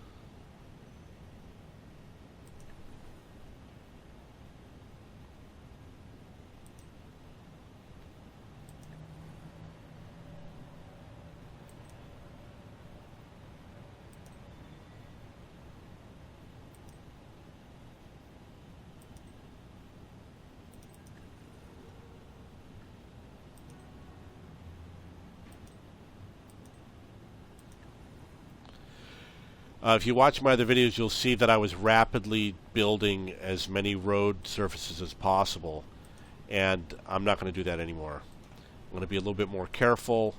If you watch my other videos, you'll see that I was rapidly building as many road surfaces as possible, and I'm not going to do that anymore. I'm going to be a little bit more careful.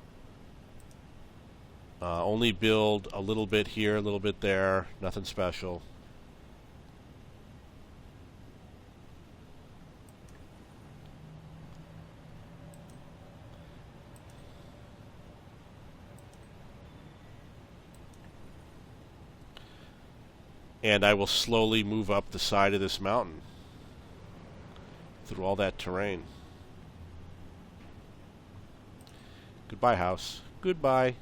Only build a little bit here, a little bit there, nothing special. And I will slowly move up the side of this mountain through all that terrain. Goodbye, house. Goodbye.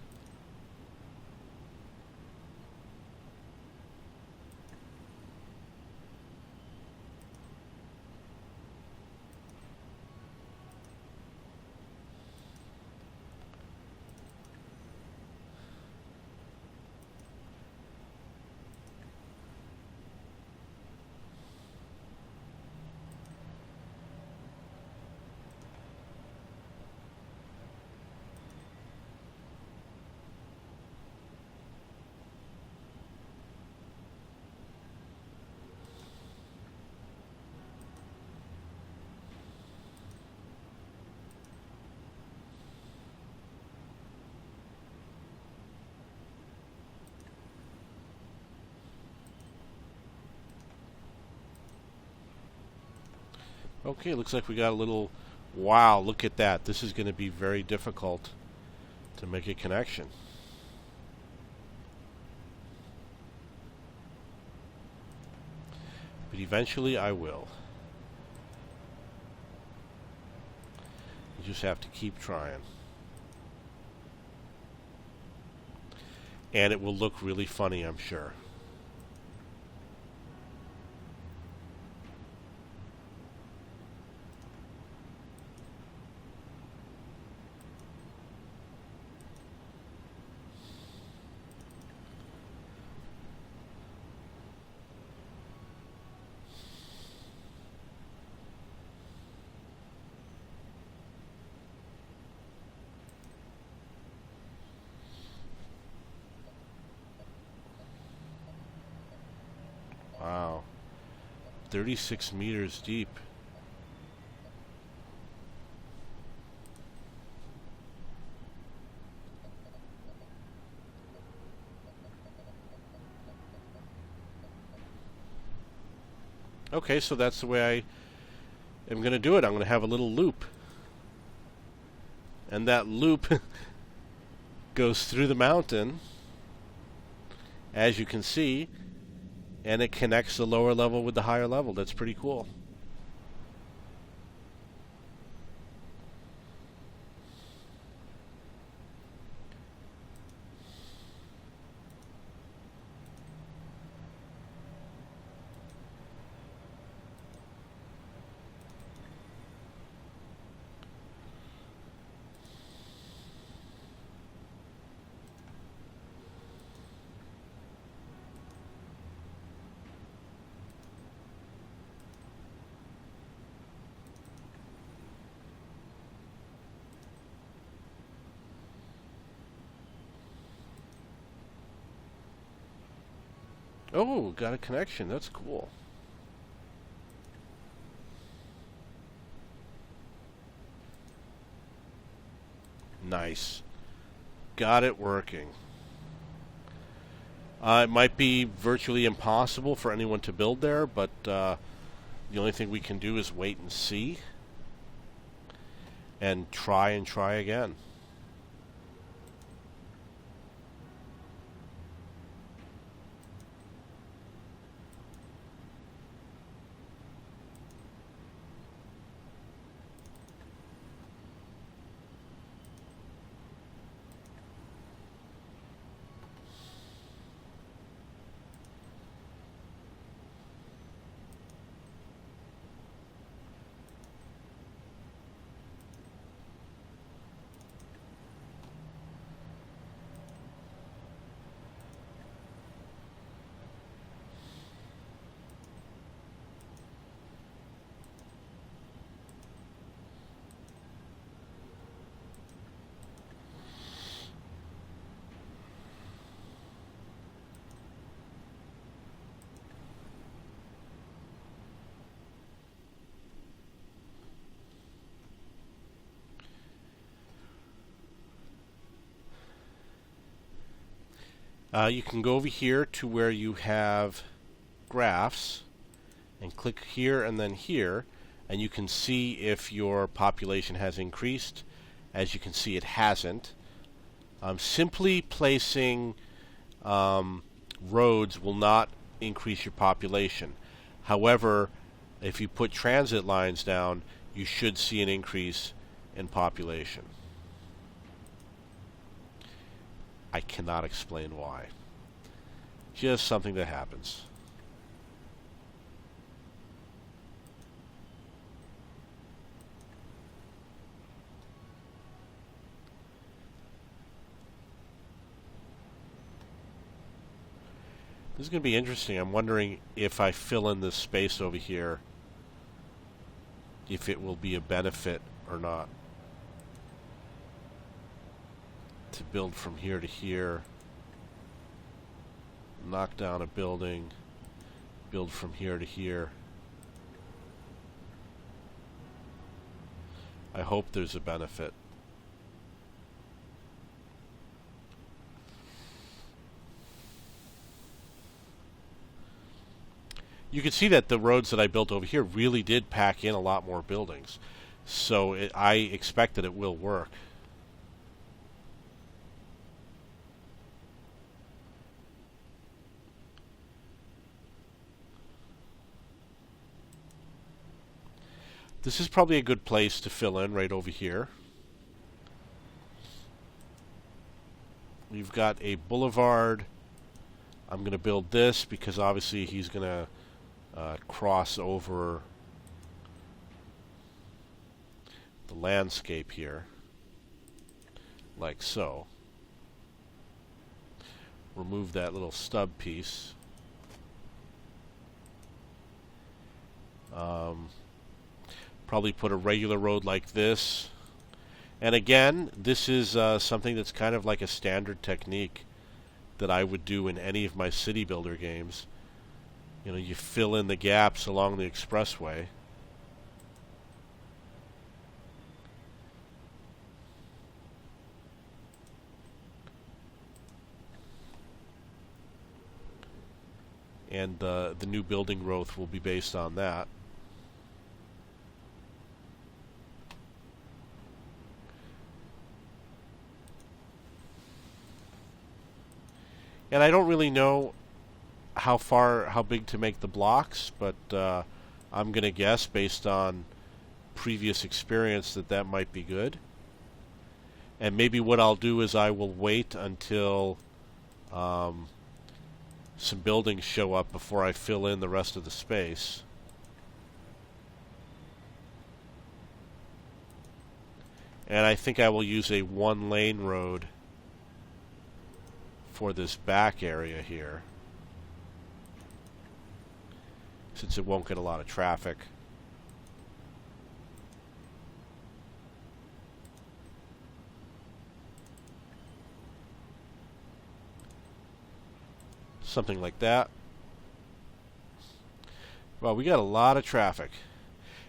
Okay, looks like we got a little... Wow, look at that. This is going to be very difficult to make a connection. But eventually I will. You just have to keep trying. And it will look really funny, I'm sure. Wow. 36 meters deep. Okay, so that's the way I am going to do it. I'm going to have a little loop. And that loop goes through the mountain, as you can see, and it connects the lower level with the higher level. That's pretty cool. Oh, got a connection. That's cool. Nice. Got it working. It might be virtually impossible for anyone to build there, but the only thing we can do is wait and see and try again. You can go over here to where you have graphs and click here and then here, and you can see if your population has increased. As you can see, it hasn't. Simply placing roads will not increase your population. However, if you put transit lines down, you should see an increase in population. I cannot explain why. Just something that happens. This is going to be interesting. I'm wondering if I fill in this space over here, if it will be a benefit or not. To build from here to here, knock down a building, build from here to here. I hope there's a benefit. You can see that the roads that I built over here really did pack in a lot more buildings. So I expect that it will work. This is probably a good place to fill in right over here. We've got a boulevard. I'm going to build this because obviously he's going to cross over the landscape here, like so. Remove that little stub piece. Probably put a regular road like this. And again, this is something that's kind of like a standard technique that I would do in any of my city builder games. You know, you fill in the gaps along the expressway. And the new building growth will be based on that. And I don't really know how big to make the blocks, but I'm going to guess based on previous experience that might be good. And maybe what I'll do is I will wait until some buildings show up before I fill in the rest of the space. And I think I will use a one-lane road for this back area here, since it won't get a lot of traffic. Something like that. Well, we got a lot of traffic.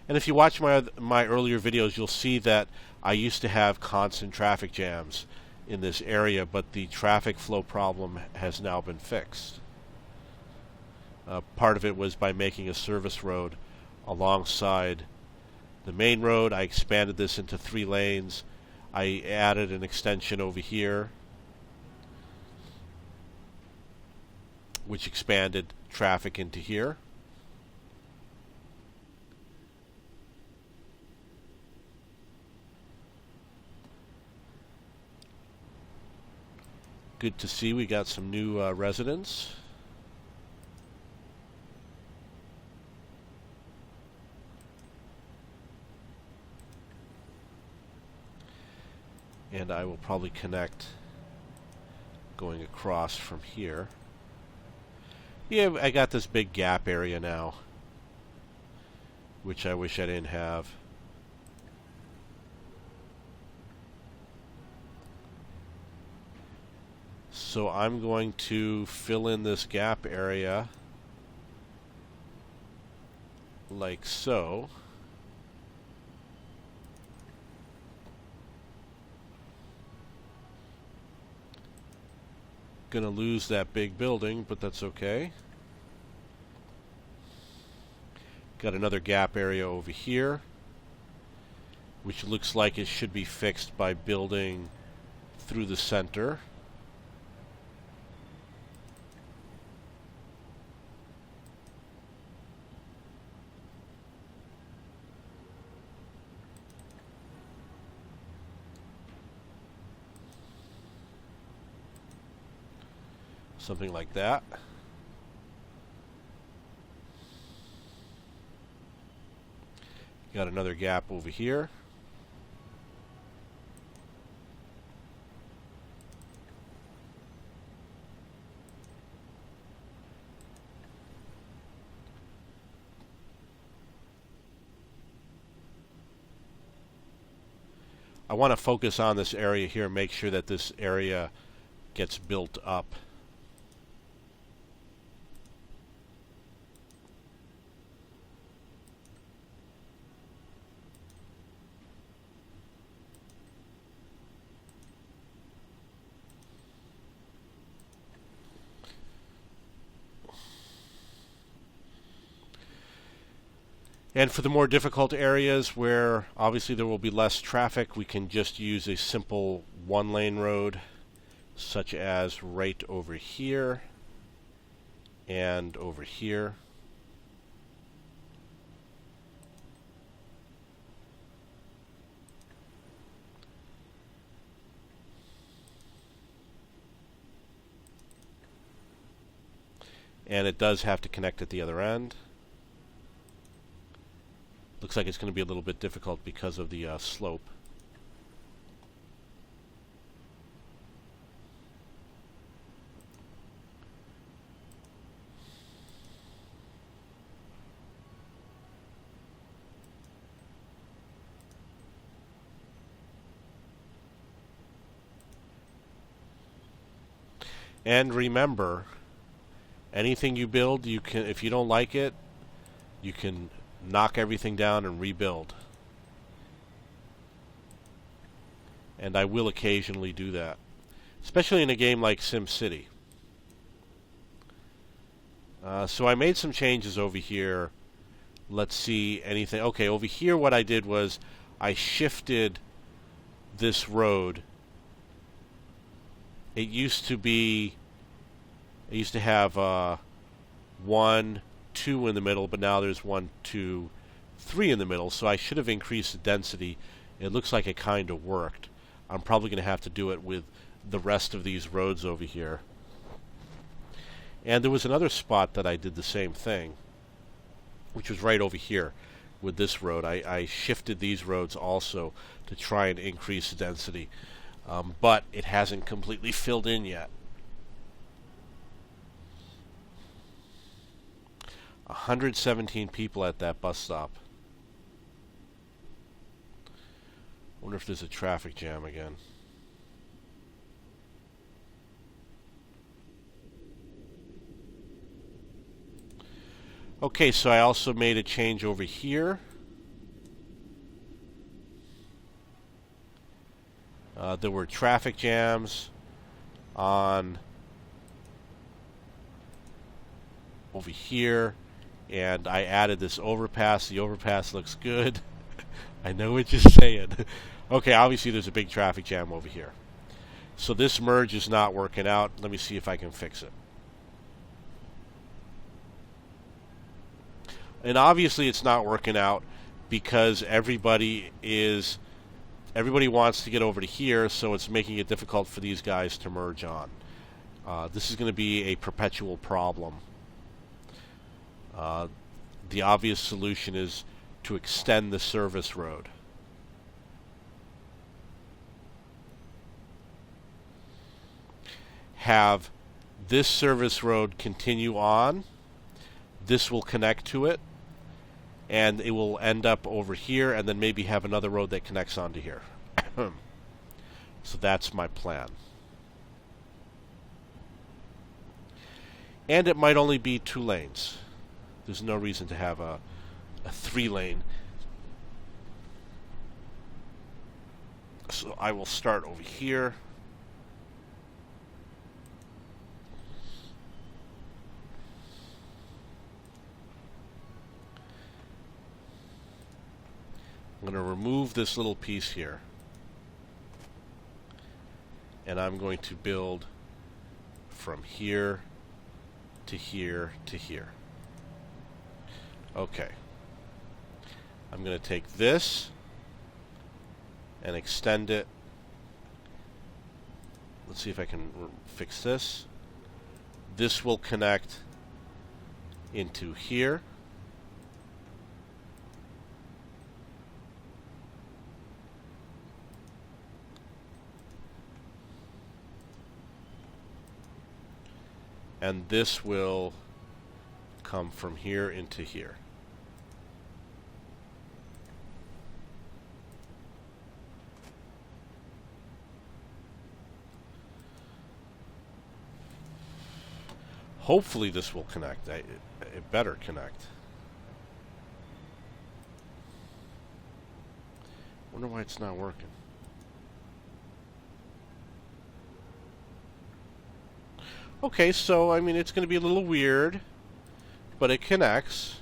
And if you watch my earlier videos, you'll see that I used to have constant traffic jams in this area, but the traffic flow problem has now been fixed. Part of it was by making a service road alongside the main road. I expanded this into 3 lanes. I added an extension over here, which expanded traffic into here. Good to see we got some new residents. And I will probably connect going across from here. Yeah, I got this big gap area now, which I wish I didn't have. So I'm going to fill in this gap area like so. Gonna lose that big building, but that's okay. Got another gap area over here, which looks like it should be fixed by building through the center. Something like that. Got another gap over here. I want to focus on this area here, make sure that this area gets built up. And for the more difficult areas where obviously there will be less traffic, we can just use a simple one-lane road, such as right over here and over here. And it does have to connect at the other end. Looks like it's going to be a little bit difficult because of the slope. And remember, anything you build, you can, if you don't like it, you can knock everything down and rebuild. And I will occasionally do that, especially in a game like SimCity. So I made some changes over here. Let's see anything. Okay, over here what I did was I shifted this road. It used to have 1, 2 in the middle, but now there's 1, 2, 3 in the middle, so I should have increased the density. It looks like it kind of worked. I'm probably going to have to do it with the rest of these roads over here. And there was another spot that I did the same thing, which was right over here with this road. I shifted these roads also to try and increase the density, but it hasn't completely filled in yet. 117 people at that bus stop. Wonder if there's a traffic jam again. Okay, so I also made a change over here. There were traffic jams on over here, and I added this overpass. The overpass looks good. I know what you're saying. Okay, obviously there's a big traffic jam over here. So this merge is not working out. Let me see if I can fix it. And obviously it's not working out because everybody wants to get over to here, so it's making it difficult for these guys to merge on. This is going to be a perpetual problem. The obvious solution is to extend the service road. Have this service road continue on. This will connect to it, and it will end up over here, and then maybe have another road that connects onto here. So that's my plan. And it might only be 2 lanes. There's no reason to have a 3-lane. So I will start over here. going to remove this little piece here. And I'm going to build from here to here to here. Okay. I'm going to take this and extend it. Let's see if I can fix this. This will connect into here. And this will come from here into here. Hopefully this will connect. It better connect. Wonder why it's not working. Okay, so I mean it's going to be a little weird, but it connects.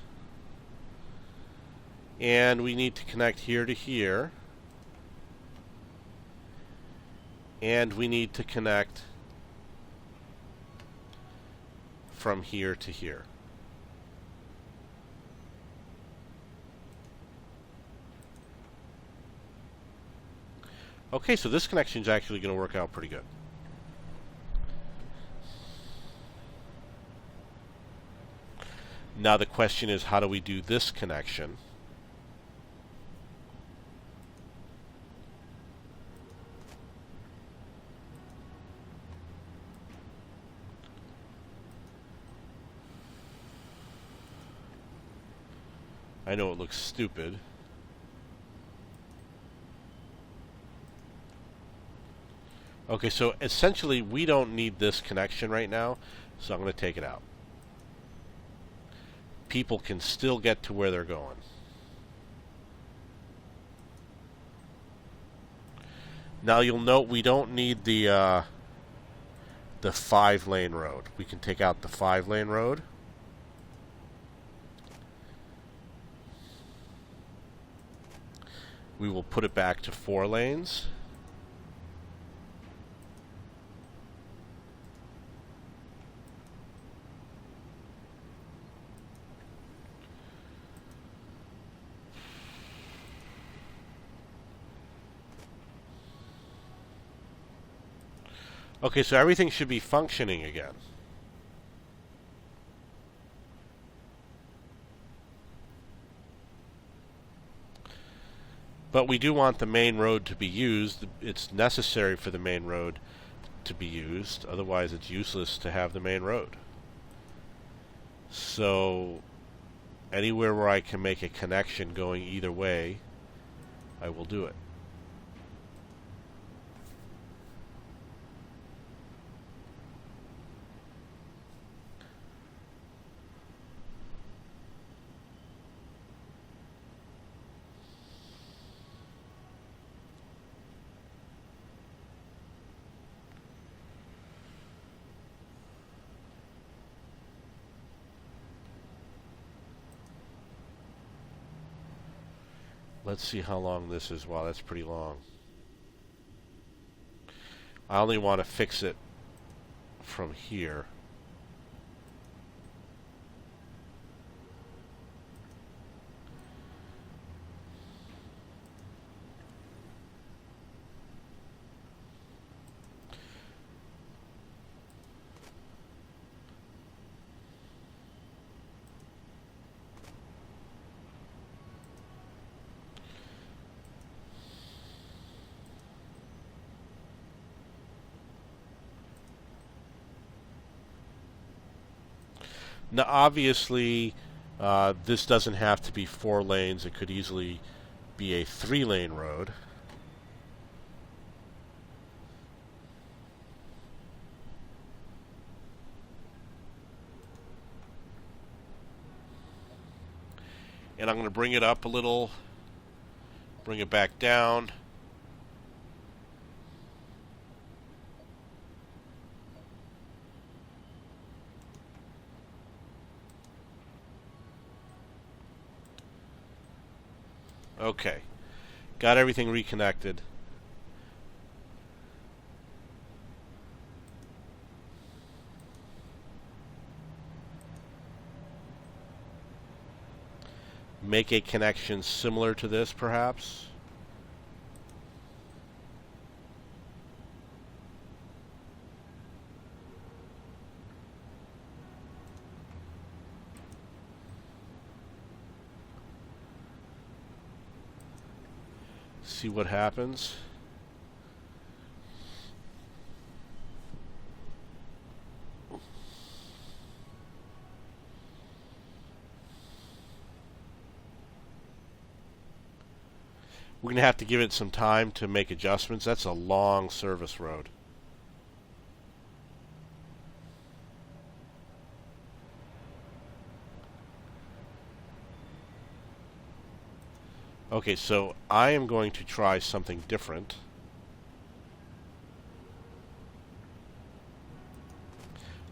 And we need to connect here to here. And we need to connect from here to here. Okay, so this connection is actually going to work out pretty good. Now the question is, how do we do this connection? I know it looks stupid. Okay, so essentially we don't need this connection right now, so I'm going to take it out. People can still get to where they're going. Now you'll note we don't need the 5-lane road. We can take out the 5-lane road. We will put it back to 4 lanes. Okay, so everything should be functioning again. But we do want the main road to be used. It's necessary for the main road to be used. Otherwise, it's useless to have the main road. So, anywhere where I can make a connection going either way, I will do it. Let's see how long this is. Wow, that's pretty long. I only want to fix it from here. Now, obviously, this doesn't have to be 4 lanes. It could easily be a 3-lane road. And I'm going to bring it up a little, bring it back down. Okay, Got everything reconnected. Make a connection similar to this, perhaps. See what happens. We're going to have to give it some time to make adjustments. That's a long service road. Okay, so I am going to try something different.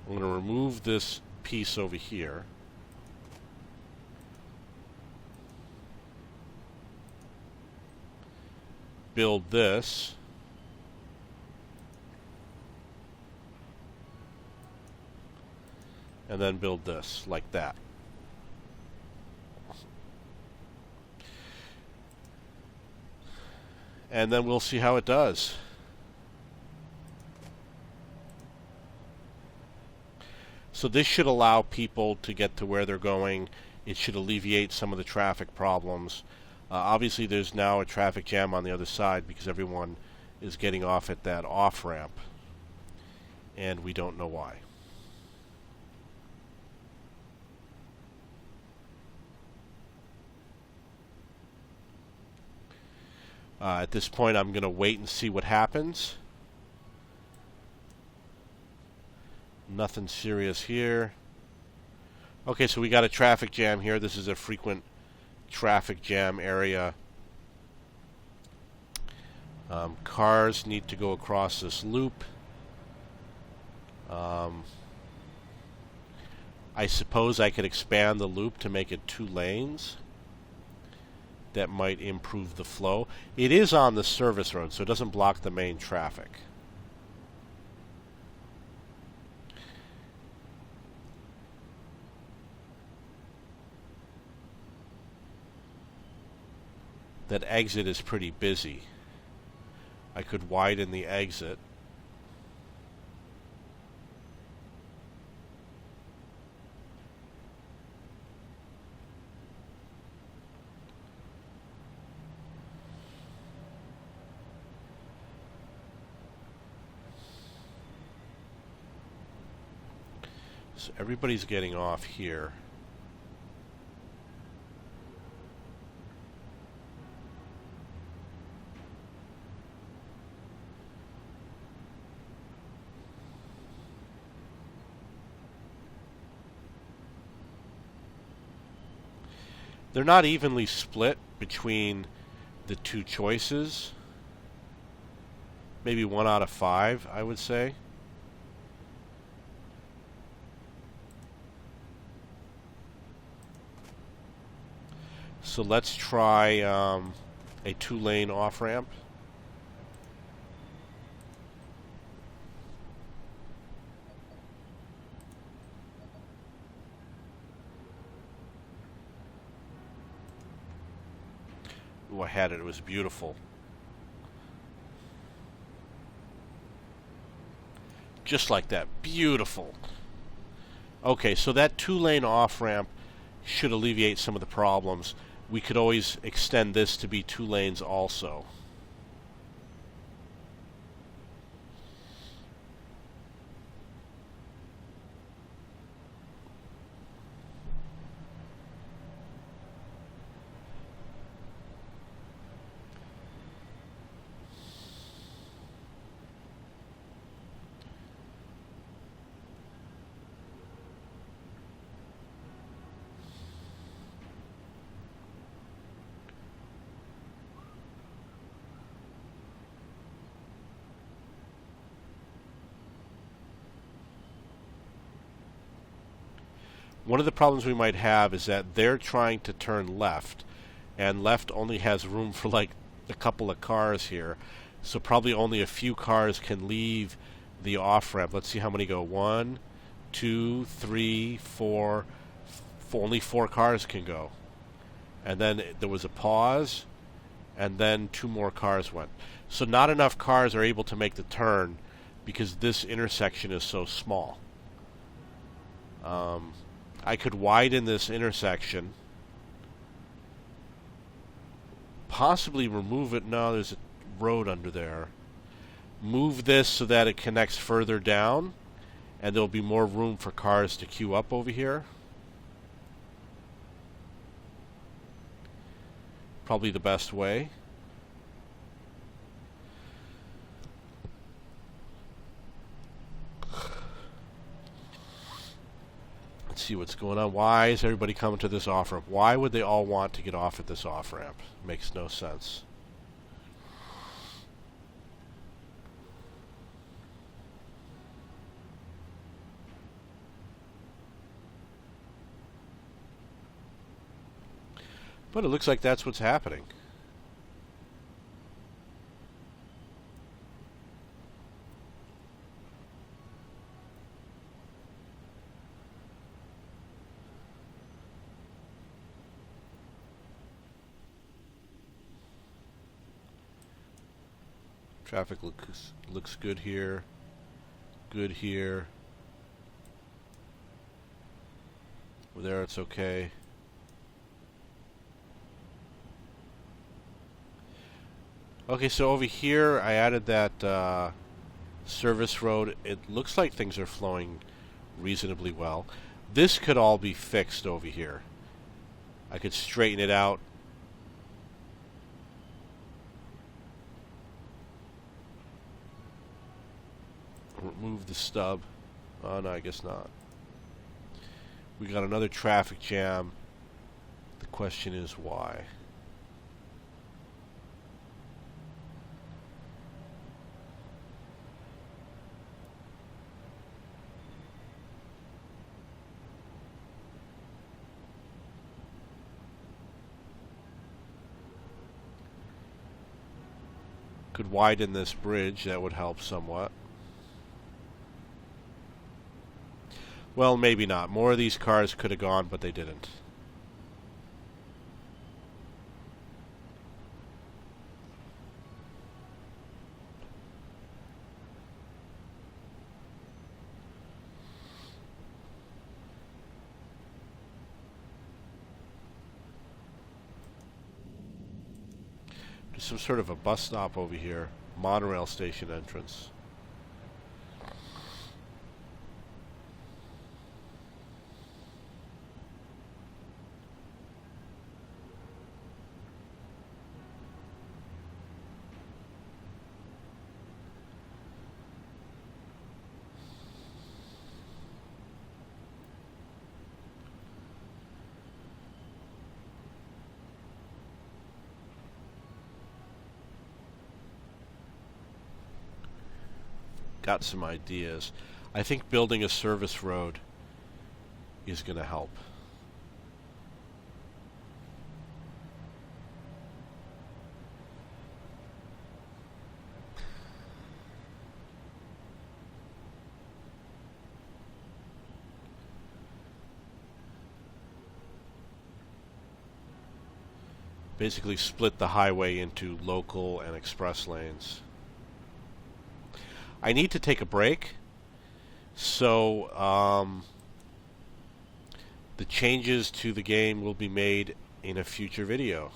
I'm going to remove this piece over here. Build this. And then build this, like that. And then we'll see how it does. So this should allow people to get to where they're going. It should alleviate some of the traffic problems. Obviously there's now a traffic jam on the other side because everyone is getting off at that off-ramp. And we don't know why. At this point, I'm going to wait and see what happens. Nothing serious here. Okay, so we got a traffic jam here. This is a frequent traffic jam area. Cars need to go across this loop. I suppose I could expand the loop to make it 2 lanes. That might improve the flow. It is on the service road, so it doesn't block the main traffic. That exit is pretty busy. I could widen the exit. So everybody's getting off here. They're not evenly split between the 2 choices. Maybe 1 out of 5, I would say. So let's try a 2-lane off-ramp. Ooh, I had it. It was beautiful. Just like that. Beautiful. Okay, so that 2-lane off-ramp should alleviate some of the problems. We could always extend this to be 2 lanes also. One of the problems we might have is that they're trying to turn left, and left only has room for like a couple of cars here, so probably only a few cars can leave the off-ramp. Let's see how many go. 1, 2, 3, 4. Only 4 cars can go. And then there was a pause, and then 2 more cars went. So not enough cars are able to make the turn because this intersection is so small. I could widen this intersection, possibly remove it. No, there's a road under there. Move this so that it connects further down, and there'll be more room for cars to queue up over here. Probably the best way. Let's see what's going on. Why is everybody coming to this off-ramp? Why would they all want to get off at this off-ramp? Makes no sense. But it looks like that's what's happening. Traffic looks good here. Good here. Over there it's okay. Okay, so over here I added that service road. It looks like things are flowing reasonably well. This could all be fixed over here. I could straighten it out. Remove the stub. Oh no, I guess not. We got another traffic jam. The question is why? Could widen this bridge, that would help somewhat. Well, maybe not. More of these cars could have gone, but they didn't. There's some sort of a bus stop over here. Monorail station entrance. Got some ideas. I think building a service road is going to help. Basically split the highway into local and express lanes. I need to take a break, so the changes to the game will be made in a future video.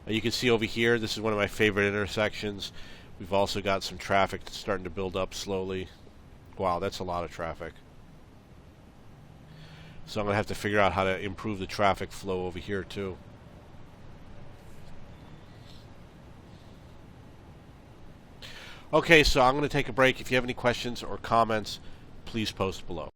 You can see over here, this is one of my favorite intersections. We've also got some traffic starting to build up slowly. Wow, that's a lot of traffic. So I'm going to have to figure out how to improve the traffic flow over here too. Okay, so I'm going to take a break. If you have any questions or comments, please post below.